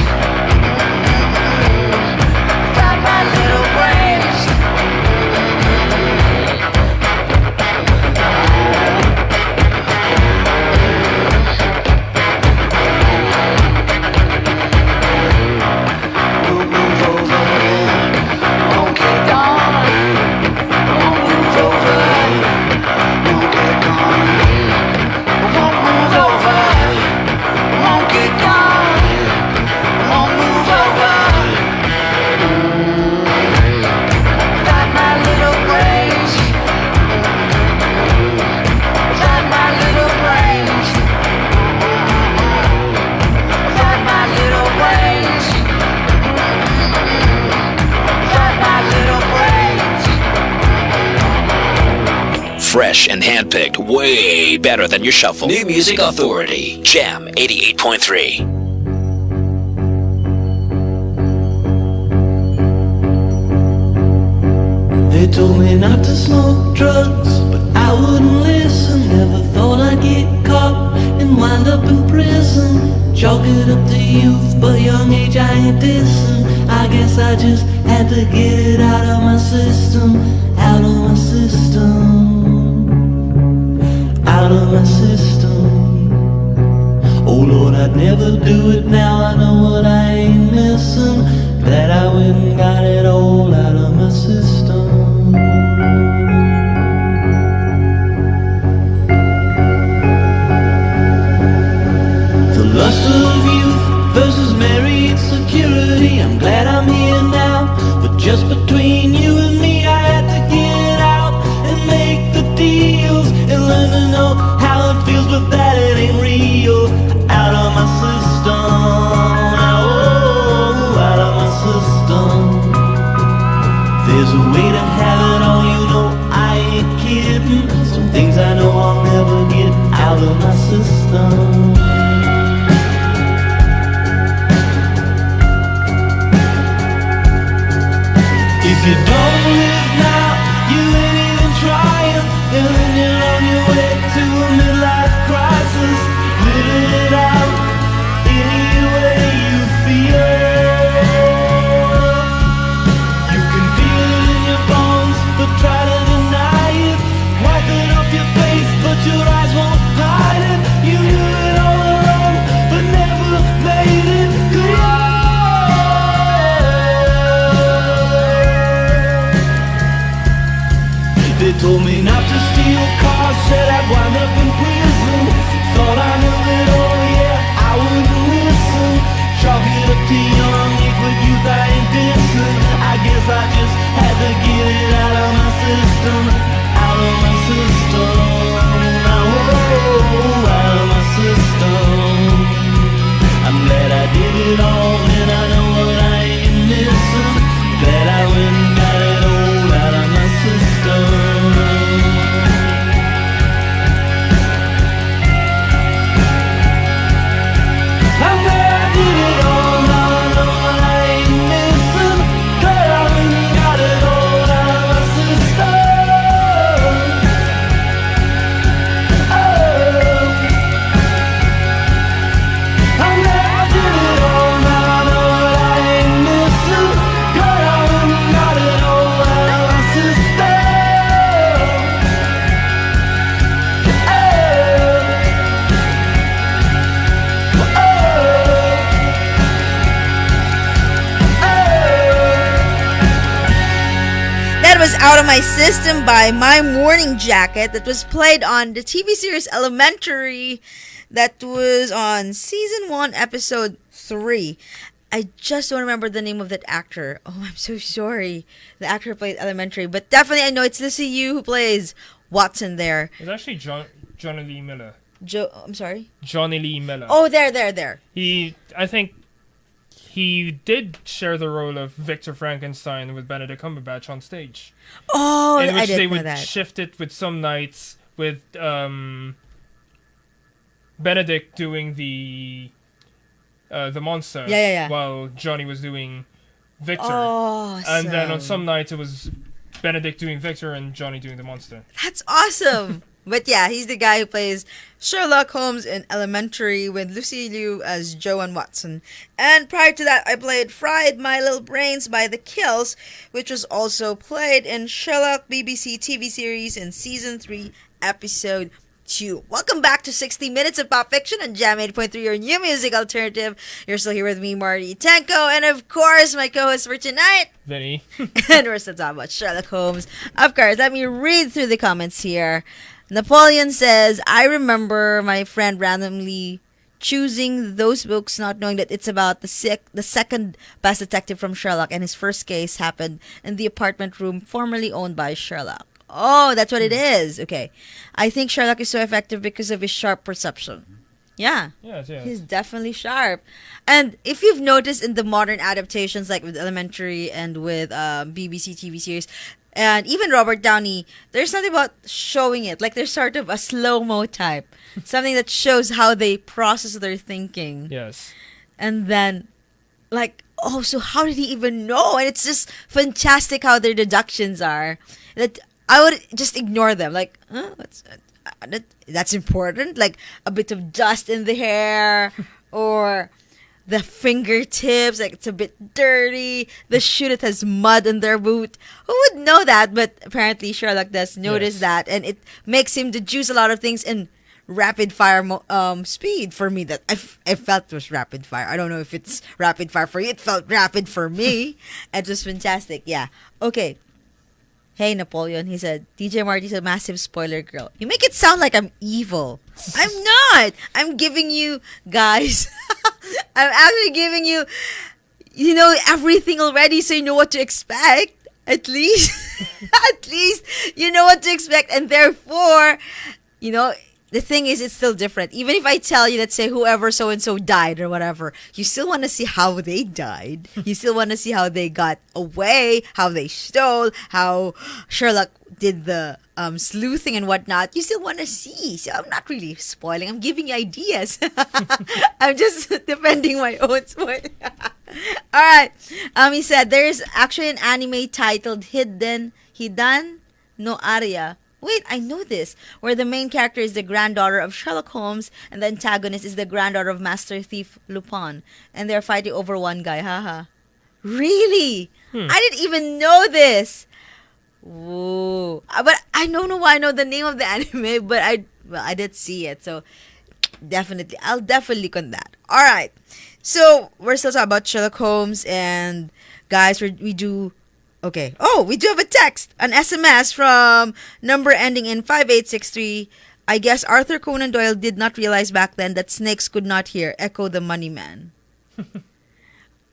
Fresh and handpicked, way better than your shuffle. New Music Authority, Jam 88.3. They told me not to smoke drugs, but I wouldn't listen. Never thought I'd get caught and wind up in prison. Chalk it up to youth, but young age I ain't dissing. I guess I just had to get it out of my system, out of my system. Out of my system. Oh Lord, I'd never do it now. I know what I ain't missing. Glad I went and got it all out of my system. The lust of youth versus married security. I'm glad I'm here now, but just between you and me I had to get out and make the deals and learn to know how it feels, but that it ain't real. Out of my system, oh, out of my system. Out of My System by My Morning Jacket that was played on the TV series Elementary that was on season 1 episode 3. I just don't remember the name of that actor. Oh, I'm so sorry. The actor who played Elementary, but definitely I know it's Lucy Yu who plays Watson there. It's actually Johnny Lee Miller. I'm sorry? Johnny Lee Miller. Oh, there. I think he did share the role of Victor Frankenstein with Benedict Cumberbatch on stage. Oh, in which I they didn't know would that. shift it with some nights with Benedict doing the monster, Yeah. while Johnny was doing Victor. Awesome. And then on some nights it was Benedict doing Victor and Johnny doing the monster. That's awesome. But yeah, he's the guy who plays Sherlock Holmes in Elementary with Lucy Liu as Joan Watson. And prior to that, I played Fried My Little Brains by The Kills, which was also played in Sherlock BBC TV series in Season 3, Episode 2. Welcome back to 60 Minutes of Pop Fiction on Jam 8.3, your new music alternative. You're still here with me, Marty, Tengco, and of course, my co-host for tonight, Vinny. and we're still talking about Sherlock Holmes. Of course, let me read through the comments here. Napoleon says, I remember my friend randomly choosing those books not knowing that it's about the second best detective from Sherlock, and his first case happened in the apartment room formerly owned by Sherlock. Oh, that's what it is. Okay. I think Sherlock is so effective because of his sharp perception. Yeah. Yes. He's definitely sharp. And if you've noticed in the modern adaptations, like with Elementary and with BBC TV series, and even Robert Downey, there's something about showing it. Like there's sort of a slow-mo type. Something that shows how they process their thinking. Yes. And then, like, oh, so how did he even know? And it's just fantastic how their deductions are. That I would just ignore them. Like, that's important. Like a bit of dust in the hair, or the fingertips, like it's a bit dirty. The shoe that has mud on their boot. Who would know that? But apparently Sherlock does notice that, and it makes him deduce a lot of things in rapid fire speed for me. That I felt was rapid fire. I don't know if it's rapid fire for you. It felt rapid for me. It was fantastic. Yeah. Okay. Hey, Napoleon, he said, DJ Marty's a massive spoiler girl. You make it sound like I'm evil. I'm not. I'm giving you, guys, I'm actually giving you, everything already so you know what to expect. At least, you know what to expect. And therefore, the thing is, it's still different. Even if I tell you, let's say, whoever so-and-so died or whatever, you still want to see how they died. You still want to see how they got away, how they stole, how Sherlock did the sleuthing and whatnot. You still want to see. So I'm not really spoiling. I'm giving you ideas. I'm just defending my own spoil. All right. He said, there's actually an anime titled Hidan no Aria. Wait, I know this. Where the main character is the granddaughter of Sherlock Holmes and the antagonist is the granddaughter of Master Thief Lupin. And they're fighting over one guy. Haha. Really? I didn't even know this. Whoa. But I don't know why I know the name of the anime, but I did see it. So I'll definitely look on that. All right. So we're still talking about Sherlock Holmes, and guys, we do... Okay. Oh, we do have a text, an SMS from number ending in 5863. I guess Arthur Conan Doyle did not realize back then that snakes could not hear. Echo the Money Man.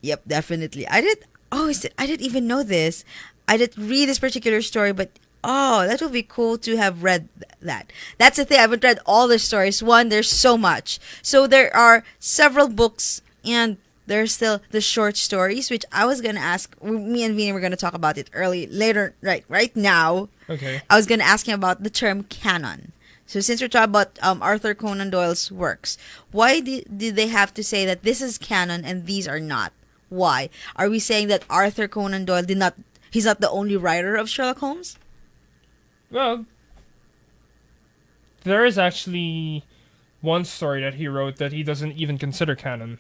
Yep, definitely. I didn't even know this. I didn't read this particular story, but that would be cool to have read that. That's the thing. I haven't read all the stories. One, there's so much. So there are several books, and there's still the short stories, which I was going to ask. Me and Vinny were going to talk about it later, right now. Okay. I was going to ask him about the term canon. So since we're talking about Arthur Conan Doyle's works, why did they have to say that this is canon and these are not? Why? Are we saying that Arthur Conan Doyle he's not the only writer of Sherlock Holmes? Well, there is actually one story that he wrote that he doesn't even consider canon.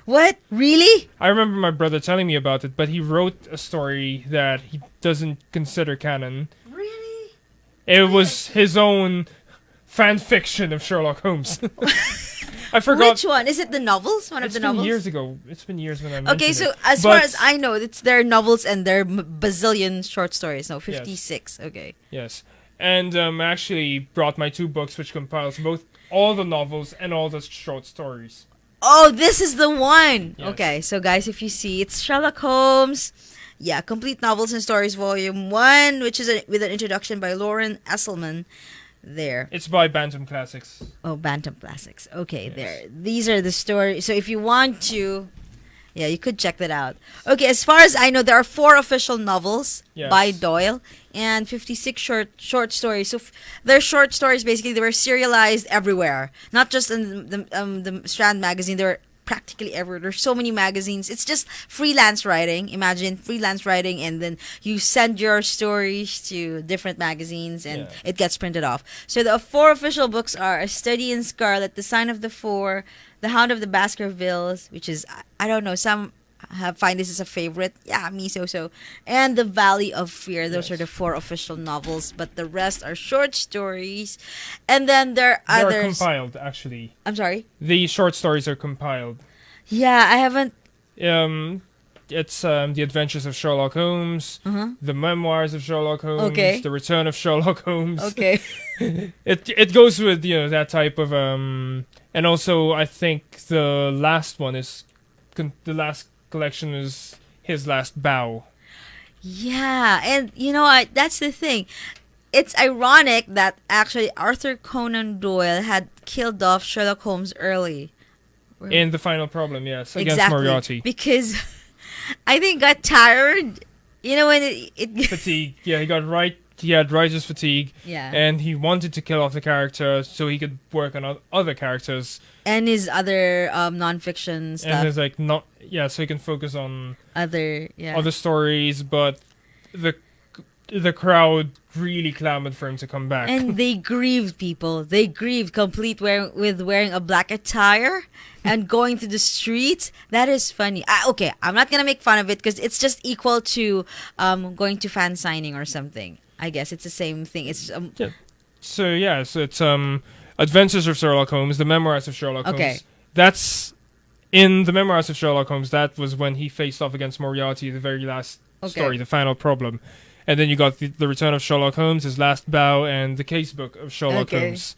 What? Really? I remember my brother telling me about it, but he wrote a story that he doesn't consider canon. Really? It was his own fan fiction of Sherlock Holmes. I forgot. Which one? Is it the novels? One of It's the been novels? years ago. It's been years when I mentioned Okay, so it. as far But- as I know, it's their novels and their bazillion short stories. No, 56. Okay. Yes. And I actually brought my 2 books, which compiles both all the novels and all the short stories. Oh, this is the one. Yes. Okay, so guys, if you see, it's Sherlock Holmes. Yeah, Complete Novels and Stories Volume 1, which is with an introduction by Lauren Esselman. There. It's by Bantam Classics. Oh, Bantam Classics. Okay, Yes. there. These are the stories. So if you want to, yeah, you could check that out. Okay, as far as I know, there are 4 official novels Yes. by Doyle and 56 short stories. So they're short stories. Basically, they were serialized everywhere, not just in the Strand magazine. They were practically everywhere. There's so many magazines. It's just freelance writing. Imagine freelance writing, and then you send your stories to different magazines, and Yeah. it gets printed off. So the 4 official books are A Study in Scarlet, The Sign of the Four, The Hound of the Baskervilles, which is, I don't know, some find this as a favorite. Yeah, me so. And The Valley of Fear. Those Yes. are the 4 official novels, but the rest are short stories. And then there are They're others. compiled, actually. I'm sorry? The short stories are compiled. Yeah, I haven't. It's The Adventures of Sherlock Holmes, The Memoirs of Sherlock Holmes, Okay. The Return of Sherlock Holmes. Okay. It goes with that type of and also I think the last one is the last collection is His Last Bow. Yeah, and you know what? That's the thing. It's ironic that actually Arthur Conan Doyle had killed off Sherlock Holmes early. In The Final Problem, yes, against Exactly. Moriarty. Because I think got tired. You know when it Fatigue. Yeah, he had writer's fatigue. yeah. And he wanted to kill off the character so he could work on other characters. And his other nonfiction stuff. And it's like so he can focus on Other other stories, but the crowd really clamored for him to come back. And they grieved people. They grieved complete with wearing a black attire and going to the streets. That is funny. Okay, I'm not gonna make fun of it because it's just equal to going to fan signing or something. I guess it's the same thing. It's So it's Adventures of Sherlock Holmes, The Memoirs of Sherlock Okay. Holmes. That's in The Memoirs of Sherlock Holmes. That was when he faced off against Moriarty, the very last story, The Final Problem. And then you got the Return of Sherlock Holmes, His Last Bow, and the Casebook of Sherlock Okay. Holmes.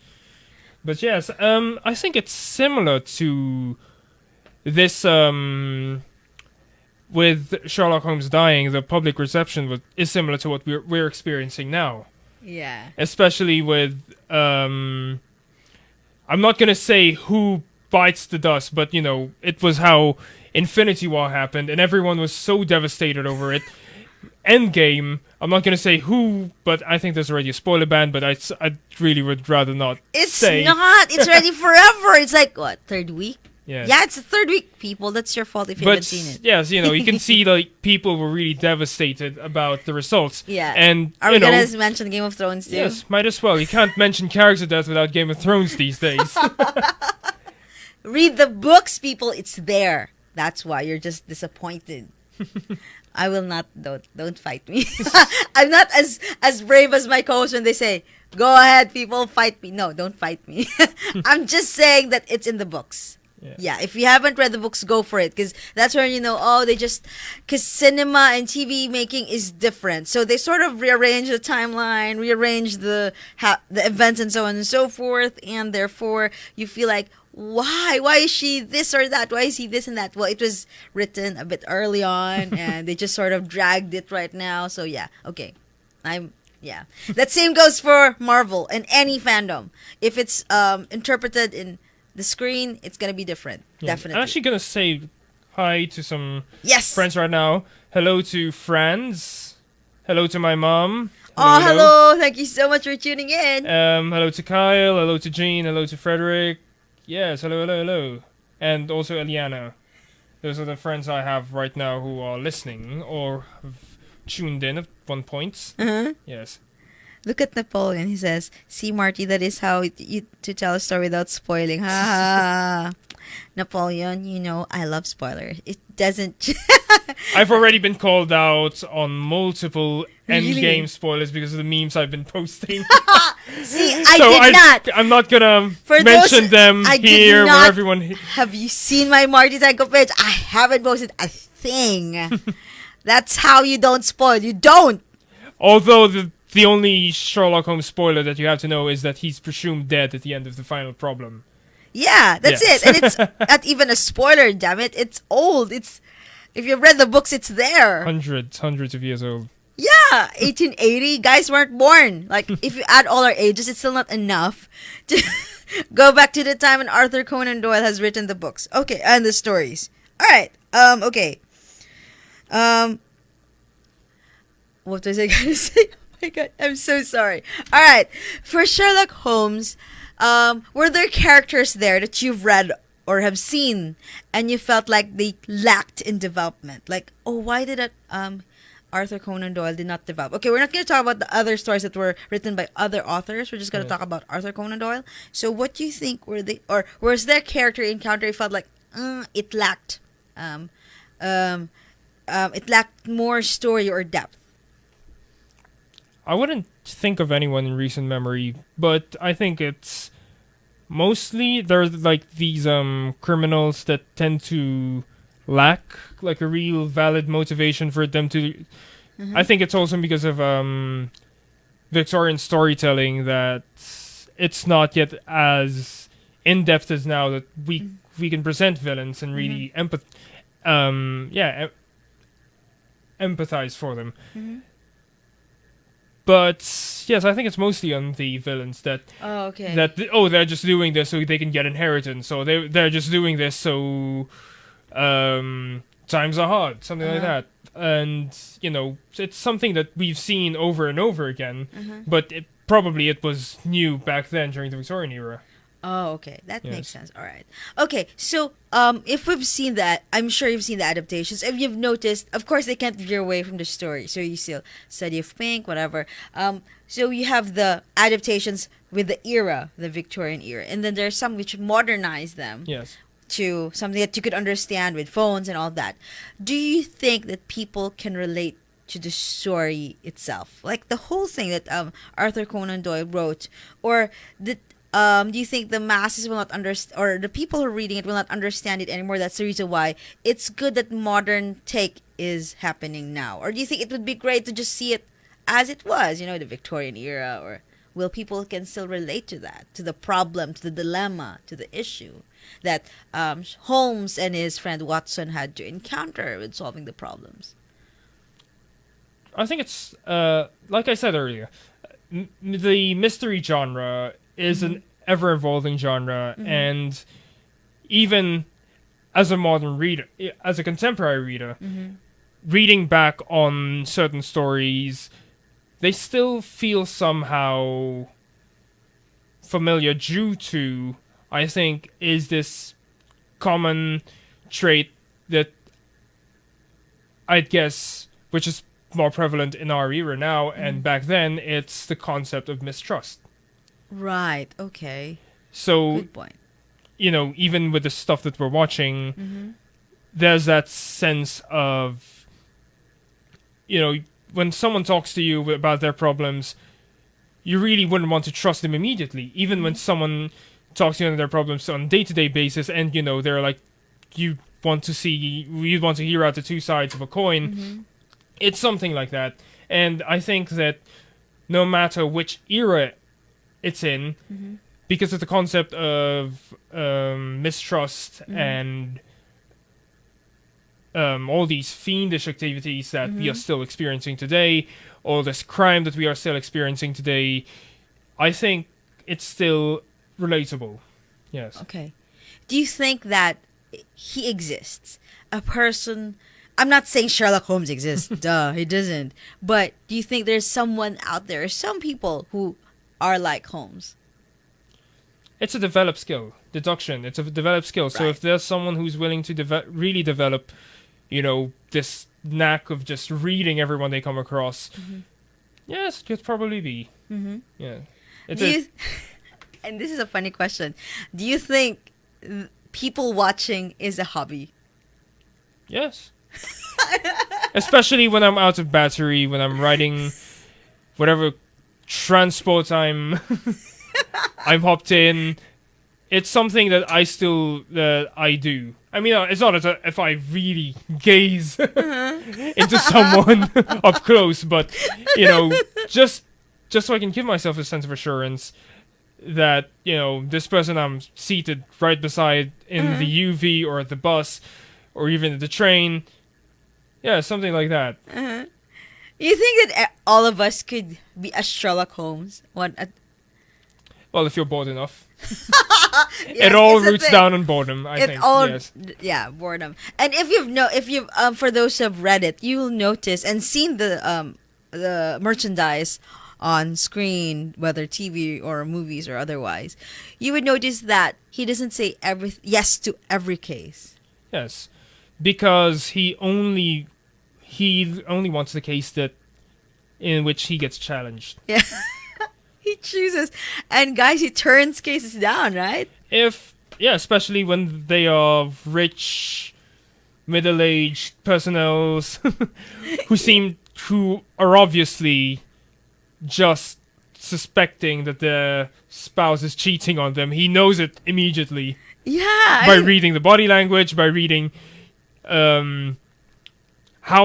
But yes, I think it's similar to this. With Sherlock Holmes dying, the public reception is similar to what we're experiencing now. yeah. Especially with I'm not gonna say who bites the dust, but it was how Infinity War happened, and everyone was so devastated over it. Endgame, I'm not gonna say who, but I think there's already a spoiler ban, but I really would rather not It's say. not. It's ready forever. It's like what, 3rd week? Yes. Yeah, it's the 3rd week, people. That's your fault if you haven't But seen it. yes, you can see like people were really devastated about the results. Yeah. And Are we gonna mention Game of Thrones too? yes, might as well. You can't mention character death without Game of Thrones these days. Read the books, people. It's there. That's why you're just disappointed. I will not. Don't fight me. I'm not as brave as my co-host when they say, "Go ahead, people, fight me." No, don't fight me. I'm just saying that it's in the books. Yeah, if you haven't read the books, go for it, because that's where because cinema and TV making is different. So they sort of rearrange the timeline, rearrange the events and so on and so forth, and therefore you feel like, why is she this or that? Why is he this and that? Well, it was written a bit early on, and they just sort of dragged it right now. So yeah, okay, that same goes for Marvel and any fandom. If it's interpreted in the screen, it's gonna be different. Yeah. Definitely. I'm actually gonna say hi to some Yes. friends right now. Hello to Franz. Hello to my mom. Oh, hello. Thank you so much for tuning in. Hello to Kyle. Hello to Jean. Hello to Frederick. Yes, hello. And also Eliana. Those are the friends I have right now who are listening or have tuned in at one point. Uh-huh. Yes. Look at Napoleon. He says, "See, Marty, that is how you to tell a story without spoiling." Ha ha. Napoleon, I love spoilers. It doesn't. I've already been called out on multiple Really? endgame spoilers because of the memes I've been posting. See, I did not. I'm not gonna For mention those- them I did here not- where everyone. Have you seen my Marty Tengco page? I haven't posted a thing. That's how you don't spoil. You don't. Although the only Sherlock Holmes spoiler that you have to know is that he's presumed dead at the end of the final problem. Yeah, that's Yes. it. And it's not even a spoiler, damn it. It's old. It's if you've read the books, it's there. Hundreds of years old. Yeah, 1880. Guys weren't born. Like, if you add all our ages, it's still not enough to go back to the time when Arthur Conan Doyle has written the books. Okay, and the stories. All right. Okay. What was I gonna say? Oh my god, I'm so sorry. All right, for Sherlock Holmes, were there characters there that you've read or have seen, and you felt like they lacked in development? Like, oh, why did that Arthur Conan Doyle did not develop? Okay, we're not going to talk about the other stories that were written by other authors. We're just going to talk about Arthur Conan Doyle. So, what do you think were they, or was there character encounter you felt like it lacked, it lacked more story or depth? I wouldn't think of anyone in recent memory, but I think it's mostly there's like these criminals that tend to lack like a real valid motivation for them to. I think it's also because of Victorian storytelling that it's not yet as in depth as now that we can present villains and really empathize for them. But yes, I think it's mostly on the villains that they're just doing this so they can get inheritance. So they're just doing this so times are hard, something like that. And it's something that we've seen over and over again. But it was new back then during the Victorian era. Oh, okay. That Yes. makes sense. All right. Okay, so if we've seen that, I'm sure you've seen the adaptations. If you've noticed, of course, they can't veer away from the story. So you still Study of Pink, whatever. So you have the adaptations with the era, the Victorian era, and then there's some which modernize them Yes. to something that you could understand with phones and all that. Do you think that people can relate to the story itself, like the whole thing that Arthur Conan Doyle wrote, or that? Do you think the masses will not understand, or the people who are reading it will not understand it anymore? That's the reason why it's good that modern take is happening now. Or do you think it would be great to just see it as it was, the Victorian era? Or will people can still relate to that, to the problem, to the dilemma, to the issue that Holmes and his friend Watson had to encounter with solving the problems? I think it's like I said earlier, the mystery genre is an ever-evolving genre, and even as a modern reader, as a contemporary reader, reading back on certain stories, they still feel somehow familiar due to, I think, is this common trait that I'd guess, which is more prevalent in our era now, and back then, it's the concept of mistrust. Right. Okay. So, Good point. even with the stuff that we're watching, there's that sense of, when someone talks to you about their problems, you really wouldn't want to trust them immediately. Even when someone talks to you on their problems on a day-to-day basis, and, they're like, you want to hear out the two sides of a coin. It's something like that. And I think that no matter which era it's in, because of the concept of mistrust and all these fiendish activities that we are still experiencing today, all this crime that we are still experiencing today, I think it's still relatable. Yes. Okay. Do you think that he exists? A person. I'm not saying Sherlock Holmes exists. Duh, he doesn't. But do you think there's someone out there, some people who are like Holmes? It's a developed skill. Deduction. It's a developed skill. So Right. if there's someone who's willing to really develop, this knack of just reading everyone they come across, yes, it could probably be. Yeah. And this is a funny question. Do you think people watching is a hobby? Yes. Especially when I'm out of battery, when I'm riding whatever transport I'm hopped in. It's something that I do. I mean, it's not as if I really gaze into someone up close, but just so I can give myself a sense of assurance that this person I'm seated right beside in the UV or at the bus or even at the train, something like that. You think that all of us could be a Sherlock Holmes? Well, if you're bored enough. Yes, It all it's the roots thing. down on boredom, I think. Yes. Yeah, boredom. And if you've for those who have read it, you'll notice and seen the merchandise on screen, whether TV or movies or otherwise, you would notice that he doesn't say yes to every case. Yes. Because he only wants the case in which he gets challenged. Yeah. He chooses, and guys, he turns cases down, right? Especially when they are rich, middle-aged personnels who are obviously just suspecting that their spouse is cheating on them. He knows it immediately. Yeah. By reading the body language, by reading how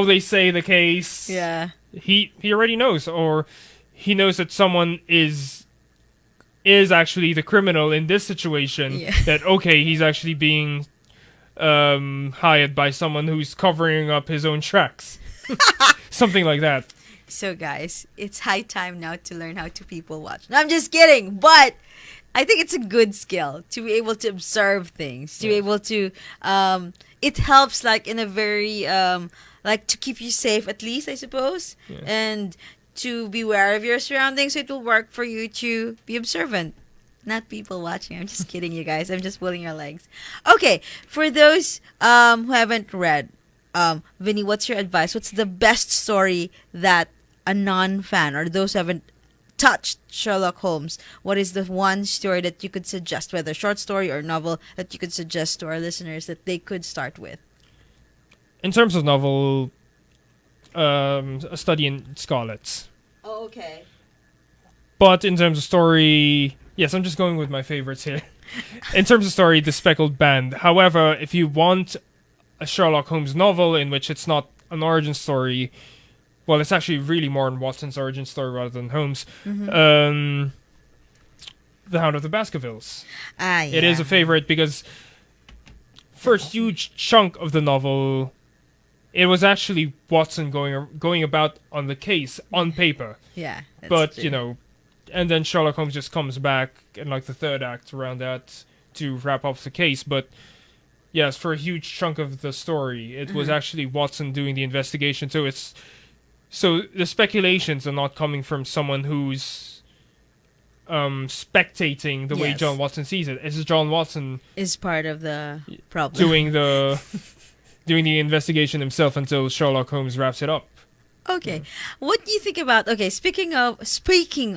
they say the case. Yeah. He already knows, or he knows that someone is actually the criminal in this situation. Yeah. That he's actually being hired by someone who's covering up his own tracks. Something like that. So, guys, it's high time now to learn how to people watch. No, I'm just kidding, but I think it's a good skill to be able to observe things, to be able to. It helps, like in a very like to keep you safe, at least I suppose, and to be aware of your surroundings. So it will work for you to be observant, not people watching. I'm just kidding, you guys. I'm just pulling your legs. Okay, for those who haven't read, Vinny, what's your advice? What's the best story that a non-fan or those who haven't touched Sherlock Holmes, what is the one story that you could suggest, whether short story or novel, that you could suggest to our listeners that they could start with? In terms of novel, A Study in Scarlet. Oh, okay. But in terms of story, yes, I'm just going with my favorites here. In terms of story, The Speckled Band. However, if you want a Sherlock Holmes novel in which it's not an origin story, well, it's actually really more on Watson's origin story rather than Holmes. The Hound of the Baskervilles. Yeah. It is a favorite because for a huge chunk of the novel, it was actually Watson going about on the case on paper. Yeah. That's But, true. and then Sherlock Holmes just comes back in like the third act around that to wrap up the case. But yes, for a huge chunk of the story, it was actually Watson doing the investigation. So the speculations are not coming from someone who's spectating the way Yes. John Watson sees it. It's John Watson Is part of the problem. doing the investigation himself until Sherlock Holmes wraps it up. Okay. What do you think about, speaking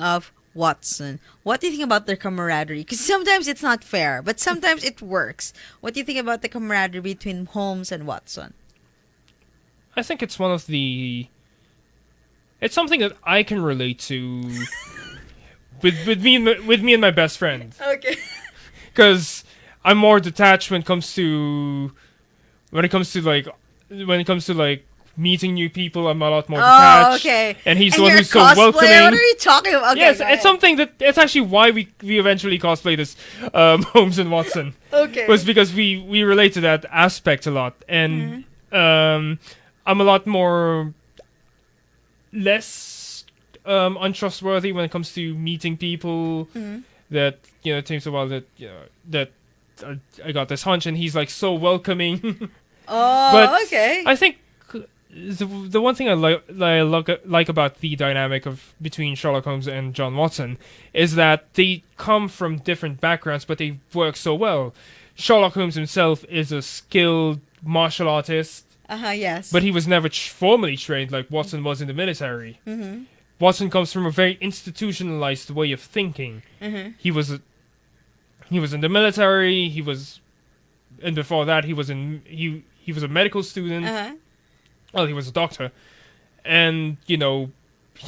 of Watson, what do you think about their camaraderie? Because sometimes it's not fair, but sometimes it works. What do you think about the camaraderie between Holmes and Watson? I think it's it's something that I can relate to with me and my best friend. Okay. Because I'm more detached when it comes to meeting new people. I'm a lot more detached. Oh, okay. And he's the and one you're who's so a cosplayer? welcoming. What are you talking about? Okay, Yes, go it's ahead. something it's actually why we eventually cosplayed as Holmes and Watson. Okay. Was because we relate to that aspect a lot, and I'm a lot more less untrustworthy when it comes to meeting people. That it takes a while that I got this hunch, and he's like so welcoming. Oh, But okay. I think the one thing I like about the dynamic between Sherlock Holmes and John Watson is that they come from different backgrounds, but they work so well. Sherlock Holmes himself is a skilled martial artist, Yes. but he was never formally trained like Watson was in the military. Watson comes from a very institutionalized way of thinking. He was in the military. And before that, he was a medical student. well, he was a doctor, and he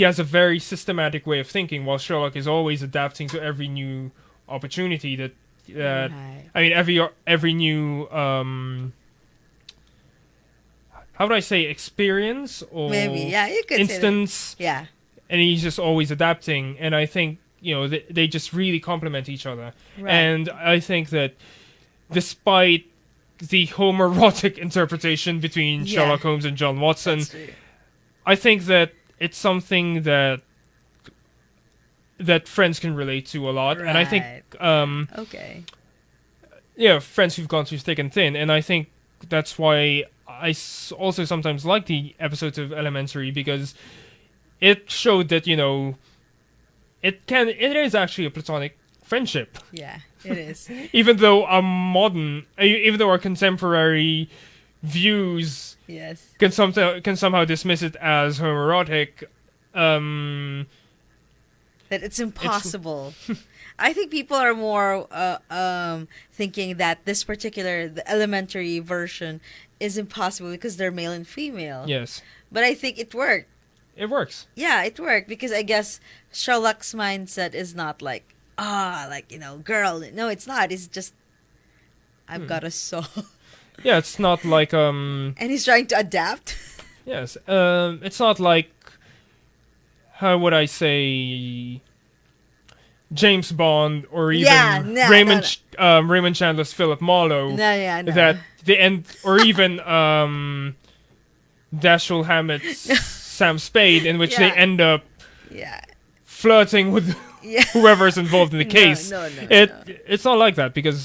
has a very systematic way of thinking, while Sherlock is always adapting to every new opportunity that Right. I mean, every new how would I say, experience or Maybe, yeah, you could say that. instance, Yeah. and he's just always adapting. And I think they just really complement each other. Right. And I think that despite the homoerotic interpretation between Yeah. Sherlock Holmes and John Watson, That's true. I think that it's something that friends can relate to a lot. And I think Right. Okay. friends who've gone through thick and thin, and I think that's why I also sometimes like the episodes of Elementary, because it showed that it is actually a platonic friendship, Yeah, it is. even though our contemporary views Yes. can somehow dismiss it as homoerotic. That it's impossible. I think people are more thinking that this particular the elementary version is impossible because they're male and female. Yes, But I think it worked. it works. Yeah, it worked because I guess Sherlock's mindset is not like girl. No, it's not. It's just I've got a soul, Yeah, it's not like and he's trying to adapt. yes, it's not like, how would I say, James Bond or even Yeah, no, Raymond Chandler's Philip Marlowe. No, yeah, no. That the end, or even Dashiell Hammett's Sam Spade, in which they Yeah. end up Yeah. flirting with Yeah. whoever's involved in the No, case. no, It's not like that, because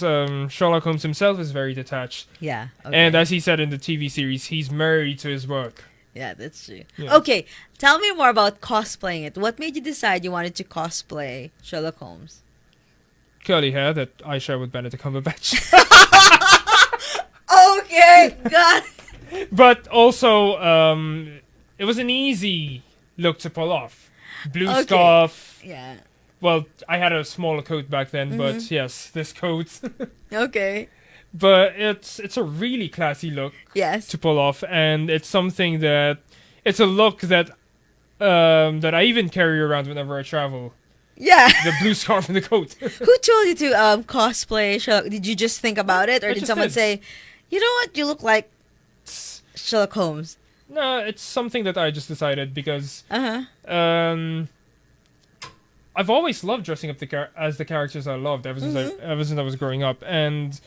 Sherlock Holmes himself is very detached, Yeah. Okay. and as he said in the TV series, he's married to his work. Yeah, that's true. Yeah. Okay, tell me more about cosplaying it. What made you decide you wanted to cosplay Sherlock Holmes? Curly hair that I share with Benedict Cumberbatch. Okay, God. But also, it was an easy look to pull off. Blue Okay. scarf. Yeah. Well, I had a smaller coat back then, Mm-hmm. but yes, this coat. Okay. But it's a really classy look Yes. to pull off, and it's something that it's a look that I even carry around whenever I travel. Yeah. The blue scarf and the coat. Who told you to cosplay Sherlock? Did you just think about it, or I did just someone did. say, "You know what? You look like Sherlock Holmes"? No, it's something that I just decided because Uh huh. I've always loved dressing up as the characters I loved ever since Mm-hmm. ever since I was growing up, and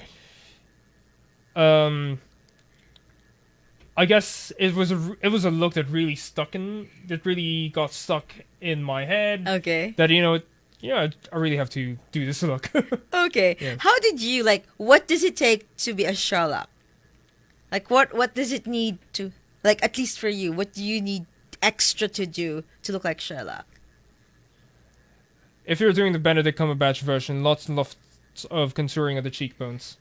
I guess it was a look that really got stuck in my head. Okay. That I really have to do this look. Okay. Yeah. How did you what does it take to be a Sherlock? Like what does it need to at least for you, what do you need extra to do to look like Sherlock? If you're doing the Benedict Cumberbatch version, lots and lots of contouring of the cheekbones.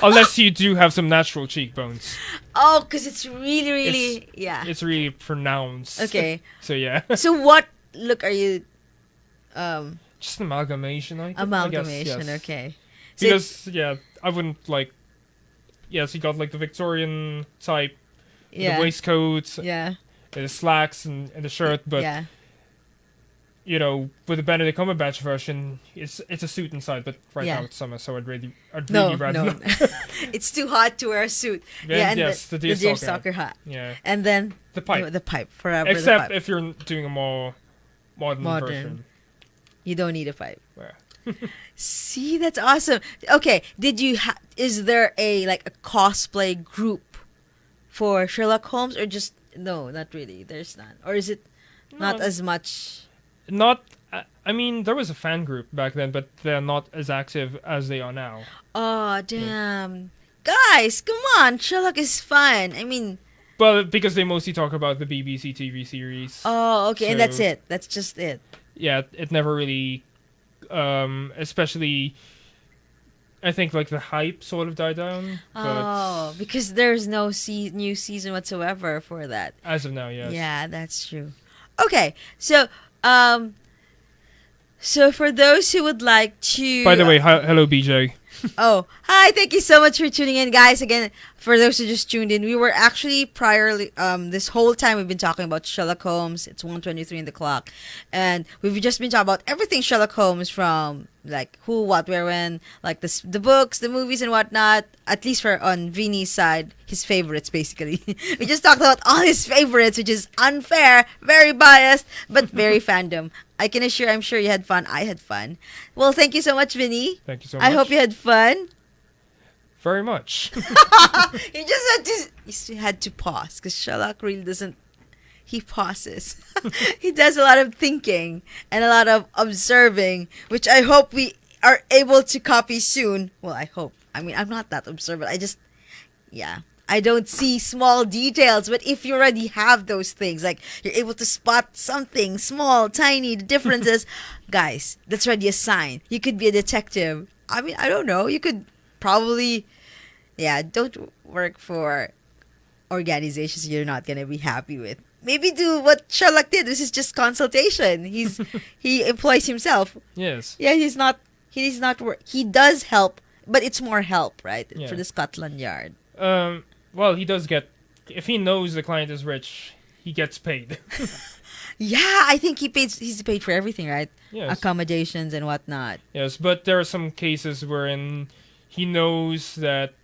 Unless you do have some natural cheekbones. Oh, cuz it's really yeah. It's really pronounced. Okay. So yeah. So what look are you Just an amalgamation, I guess, amalgamation, yes. okay. So it's- Because I wouldn't yes, you got the Victorian type, yeah. the waistcoat, Yeah. the slacks and the shirt, but yeah. With the Benedict Cumberbatch version, it's a suit inside, but right Yeah. now it's summer, so I'd really No, rather no. not. It's too hot to wear a suit. Then, Yeah, and yes, the deer deerstalker stalker hat. Yeah, And then the pipe. the pipe forever. the Except pipe. if you're doing a more modern version. You don't need a pipe. Yeah. See, that's awesome. Okay, did you is there a cosplay group for Sherlock Holmes, or just no, not really. There's none. Or is it not No. as much? Not. I mean, there was a fan group back then, but they're not as active as they are now. Oh, damn. Guys, come on. Sherlock is fun. I mean, Well, because they mostly talk about the BBC TV series. oh, okay, and that's So- it. That's just it. Yeah, it never really, especially, I think the hype sort of died down. But Oh, because there's no new season whatsoever for that. as of now, yes. Yeah, that's true. Okay, so so for those who would like to, By the way, hello BJ. Oh, hi! Thank you so much for tuning in, guys. Again, for those who just tuned in, we were actually this whole time we've been talking about Sherlock Holmes. It's 1:23 in the clock, and we've just been talking about everything Sherlock Holmes, from like who, what, where, when, like the books, the movies, and whatnot. At least for on Vinny's side, his favorites basically. We just talked about all his favorites, which is unfair, very biased, but very fandom. I'm sure you had fun. I had fun. Well, thank you so much, Vinny. Thank you so much. I hope you had fun. Very much. You had to pause because Sherlock really doesn't. He pauses. He does a lot of thinking and a lot of observing, which I hope we are able to copy soon. Well, I hope. I mean, I'm not that observant. I don't see small details, but if you already have those things, like you're able to spot something small, tiny, the differences, guys, that's already a sign. You could be a detective. I mean, I don't know. You could probably, don't work for organizations you're not going to be happy with. Maybe do what Sherlock did. This is just consultation. He employs himself. Yes. Yeah, he does help, but it's more help, right? Yeah. For the Scotland Yard. Well, he does get, if he knows the client is rich, he gets paid. Yeah, I think he's paid for everything, right? Yes. Accommodations and whatnot. Yes, but there are some cases wherein he knows that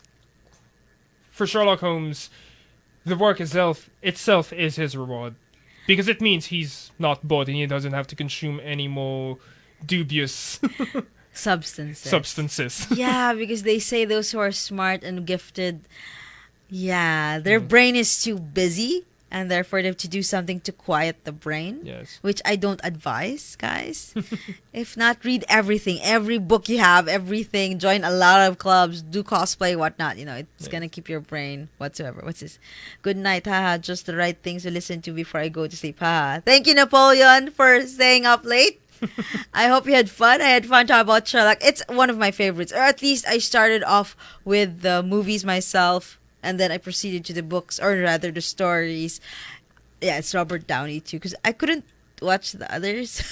for Sherlock Holmes, the work itself is his reward. Because it means he's not bored and he doesn't have to consume any more dubious substances. Yeah, because they say those who are smart and gifted, their brain is too busy, and therefore they have to do something to quiet the brain. Yes. Which I don't advise, guys. If not, read everything. Every book you have, everything. Join a lot of clubs. Do cosplay, whatnot. It's going to keep your brain whatsoever. What's this? Good night, haha. Just the right things to listen to before I go to sleep, haha. Thank you, Napoleon, for staying up late. I hope you had fun. I had fun talking about Sherlock. It's one of my favorites. Or at least I started off with the movies myself, and then I proceeded to the books, or rather the stories. Yeah, it's Robert Downey too, because I couldn't watch the others.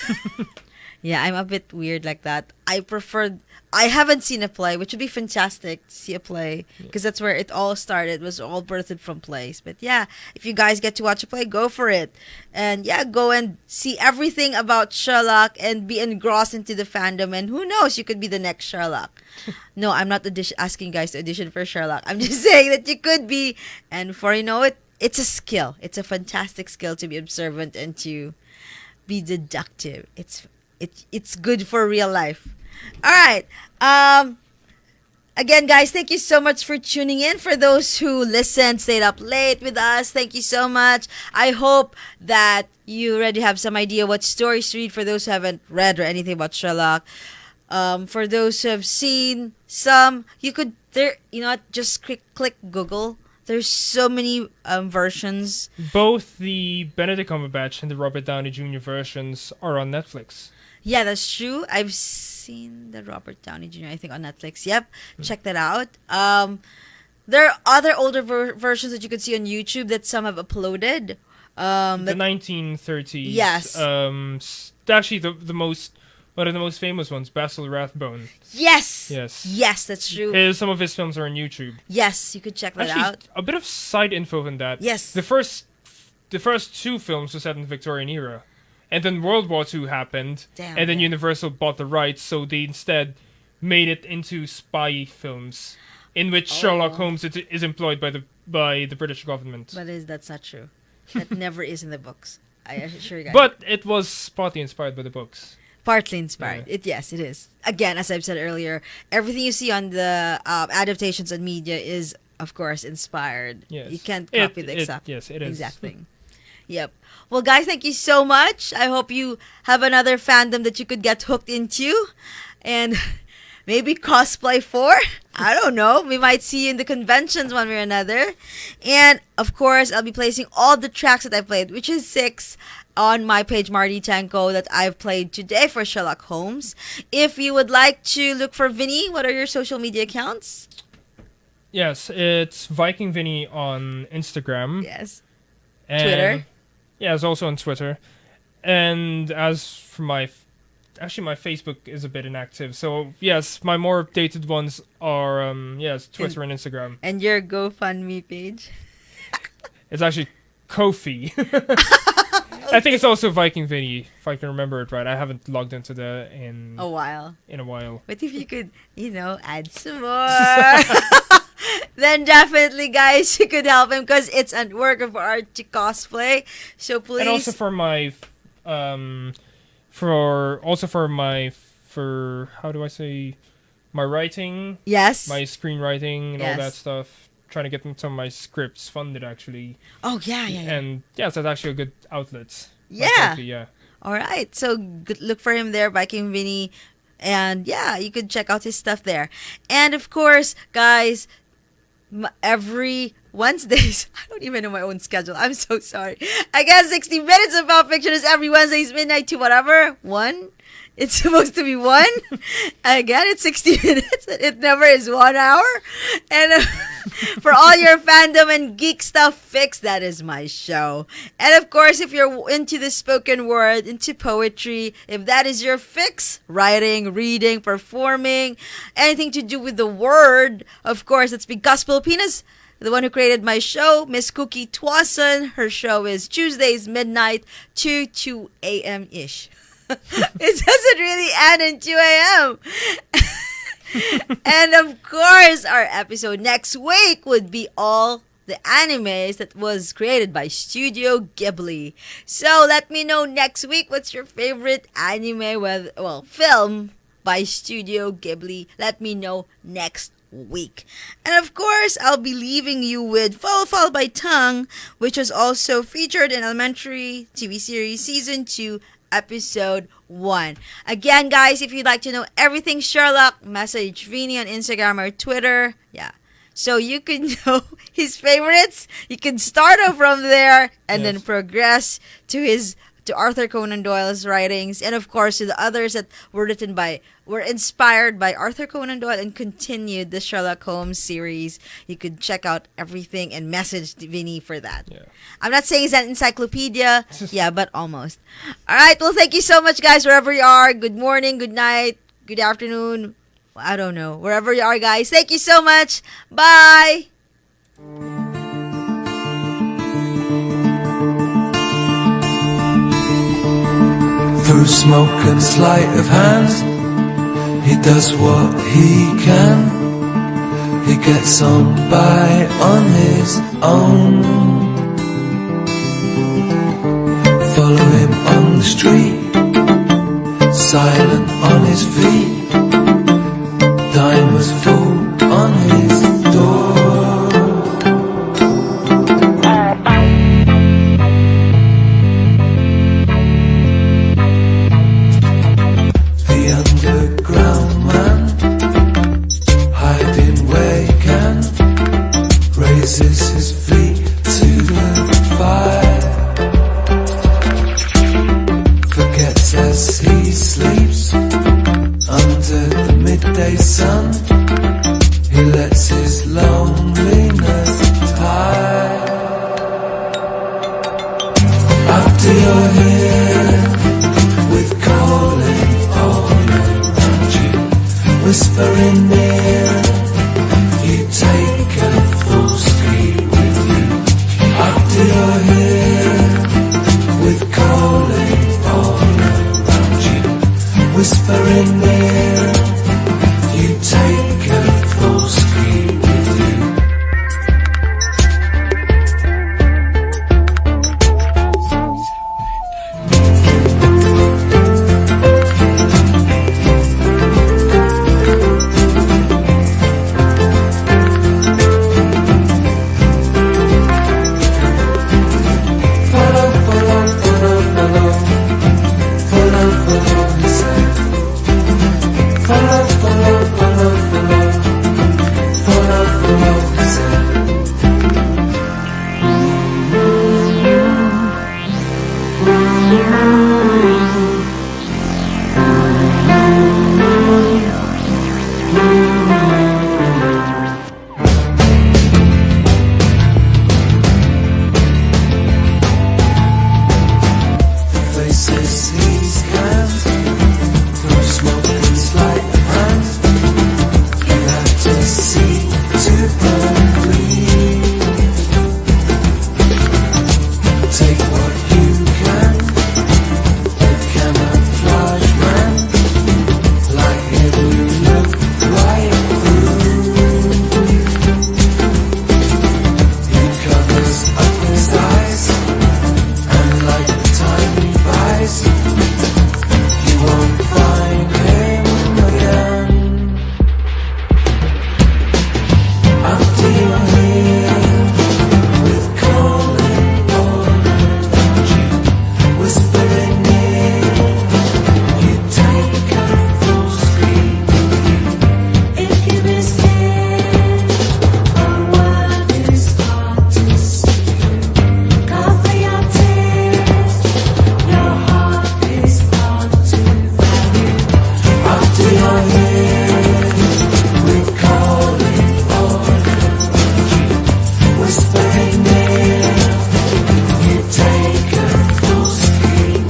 Yeah, I'm a bit weird like that. I haven't seen a play, which would be fantastic to see a play, because that's where it all started, was all birthed from plays. But yeah, if you guys get to watch a play, go for it. And yeah, go and see everything about Sherlock and be engrossed into the fandom. And who knows, you could be the next Sherlock. No, I'm not asking you guys to audition for Sherlock. I'm just saying that you could be. And before you know it, it's a skill. It's a fantastic skill to be observant and to be deductive. It's good for real life. All right. Again, guys, thank you so much for tuning in. For those who listened, stayed up late with us, thank you so much. I hope that you already have some idea what stories to read for those who haven't read or anything about Sherlock. For those who have seen some, you could just click Google. There's so many versions. Both the Benedict Cumberbatch and the Robert Downey Jr. versions are on Netflix. Yeah, that's true. I've seen the Robert Downey Jr., I think, on Netflix. Yep, check that out. There are other older versions that you could see on YouTube that some have uploaded. The 1930s. Yes. Actually, one of the most famous ones, Basil Rathbone. Yes. Yes. Yes, that's true. Some of his films are on YouTube. Yes, you could check that Actually, out. a bit of side info on that. Yes. The first two films were set in the Victorian era. And then World War II happened, and then Universal bought the rights, so they instead made it into spy films, in which Sherlock Holmes is employed by the British government. But that's not true. That never is in the books. I assure you guys. But it was partly inspired by the books. Partly inspired. Yeah. Yes, it is. Again, as I've said earlier, everything you see on the adaptations on media is, of course, inspired. Yes. You can't copy the exact thing. Yep. Well, guys, thank you so much. I hope you have another fandom that you could get hooked into. And maybe cosplay for. I don't know. We might see you in the conventions one way or another. And, of course, I'll be placing all the tracks that I played, which is 6, on my page, Marty Tengco, that I've played today for Sherlock Holmes. If you would like to look for Vinny, what are your social media accounts? Yes, it's Viking Vinny on Instagram. Yes. And Twitter? Yeah, it's also on Twitter. And as for my actually my Facebook is a bit inactive. So yes, my more updated ones are Twitter and Instagram. And your GoFundMe page? It's actually Kofi. I think it's also Viking Vinni, if I can remember it right. I haven't logged into in A while. a while. But if you could, add some more, then definitely, guys, you could help him because it's a work of art to cosplay. So please. And also for my how do I say, my writing, Yes. my screenwriting and all Yes. that stuff. Trying to get some of my scripts funded actually. Oh, yeah. And yes, that's actually a good outlet. Yeah. Kofi, yeah. All right. So look for him there, Viking Vinny. And yeah, you could check out his stuff there. And of course, guys, every Wednesdays, I don't even know my own schedule. I'm so sorry. I guess 60 minutes of Pop Fiction is every Wednesdays, midnight to whatever, 1. It's supposed to be 1. Again, it's 60 minutes. It never is 1 hour. And for all your fandom and geek stuff fix, that is my show. And of course, if you're into the spoken word, into poetry, if that is your fix, writing, reading, performing, anything to do with the word, of course, it's Big Gospel Penis. The one who created my show, Miss Kooky Tuason. Her show is Tuesdays, midnight to 2 a.m.-ish. It doesn't really end in 2 a.m. And of course, our episode next week would be all the animes that was created by Studio Ghibli. So let me know next week what's your favorite anime film by Studio Ghibli. Let me know next week. And of course, I'll be leaving you with Followed by Tunng, which was also featured in Elementary TV series Season 2, Episode 1. Again, guys, if you'd like to know everything Sherlock, message Vinny on Instagram or Twitter. Yeah. So you can know his favorites. You can start off from there and then progress to Arthur Conan Doyle's writings, and of course to the others that were inspired by Arthur Conan Doyle and continued the Sherlock Holmes series. You could check out everything and message Vinny for that. Yeah. I'm not saying it's an encyclopedia, yeah, but almost. All right, well, thank you so much, guys, wherever you are. Good morning, good night, good afternoon. I don't know. Wherever you are, guys. Thank you so much. Bye. Through smoke and sleight of hand, he does what he can. He gets on by on his own. Follow him on the street, silent on his feet. Diamonds fall on his door. Underground man, hiding where he can, raises his feet to the fire, forgets as he sleeps under the midday sun, he lets it sea to burn green. Take what you can, you camouflage man, like it will look right through. He covers up his eyes, and like the tiny prize, you won't find him again. After you're here with calling energy, whispering near, you take a full sweep. If you miss it, our world is hard to see. Cover your tears, your heart is hard to value. After you're here with calling energy, whispering near, you take a full sweep.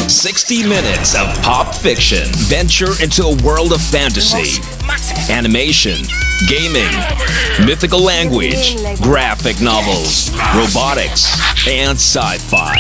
60 minutes of pop fiction. Venture into a world of fantasy, animation, gaming, mythical language, graphic novels, robotics, and sci-fi.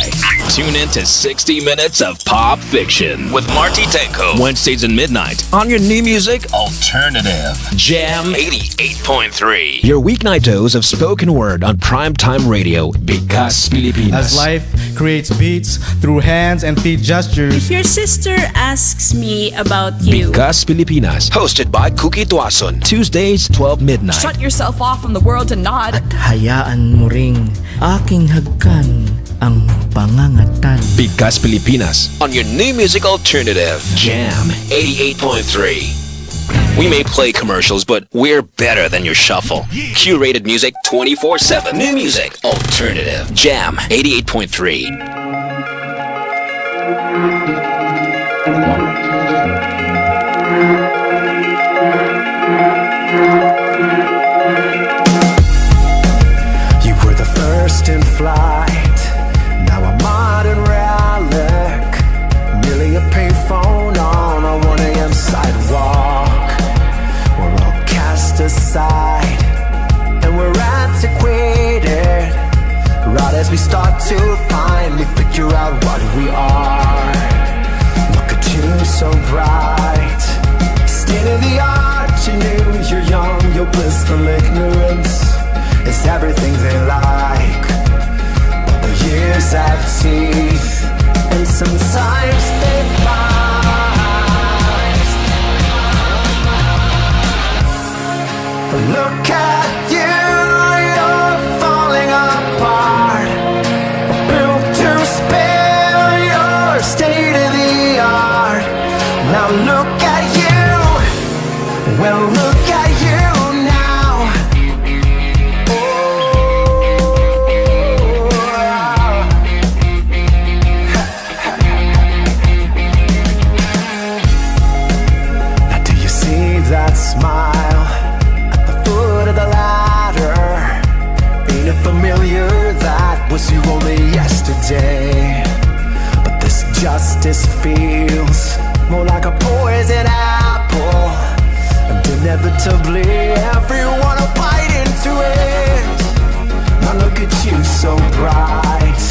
Tune in to 60 minutes of pop fiction with Marty Tengco. Wednesdays at midnight on your new music alternative. Jam 88.3. Your weeknight dose of spoken word on primetime radio. Because Pilipinas. As life creates beats through hands and feet gestures. If your sister asks me about you, Because Pilipinas. Hosted by Kooky Tuason. Tuesdays, 12 midnight. shut yourself off from the world and nod. Hayaan mo ring aking hagkan ang pangangatan. Because Pilipinas. On your new music alternative. Jam 88.3. We may play commercials, but we're better than your shuffle. Curated music 24/7. New music alternative. Jam 88.3. You were the first in flight, now a modern relic. Merely a payphone on a 1 a.m. sidewalk. We're all cast aside, and we're antiquated. Right as we start to finally figure out what we are. Look at you, so bright. State of the art, you knew you're young, your blissful ignorance is everything they like. But the years have teeth, and sometimes they bite. Look at you, you're falling apart. Built to spare, your state of the art. Now look at you, well look at you now. Now do you see that smile at the foot of the ladder? Ain't it familiar? That was you only yesterday. But this justice feels more like a poison apple, and inevitably everyone will bite into it. Now look at you, so bright.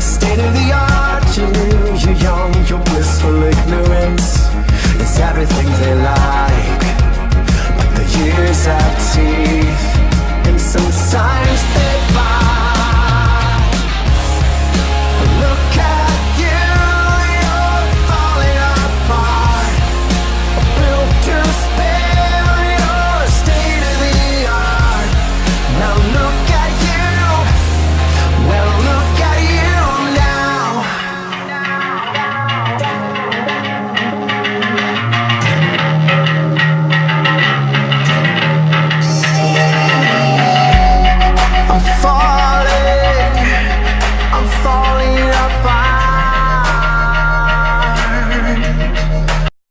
State of the art, you knew you're young, your blissful ignorance is everything they like. But the years have teeth,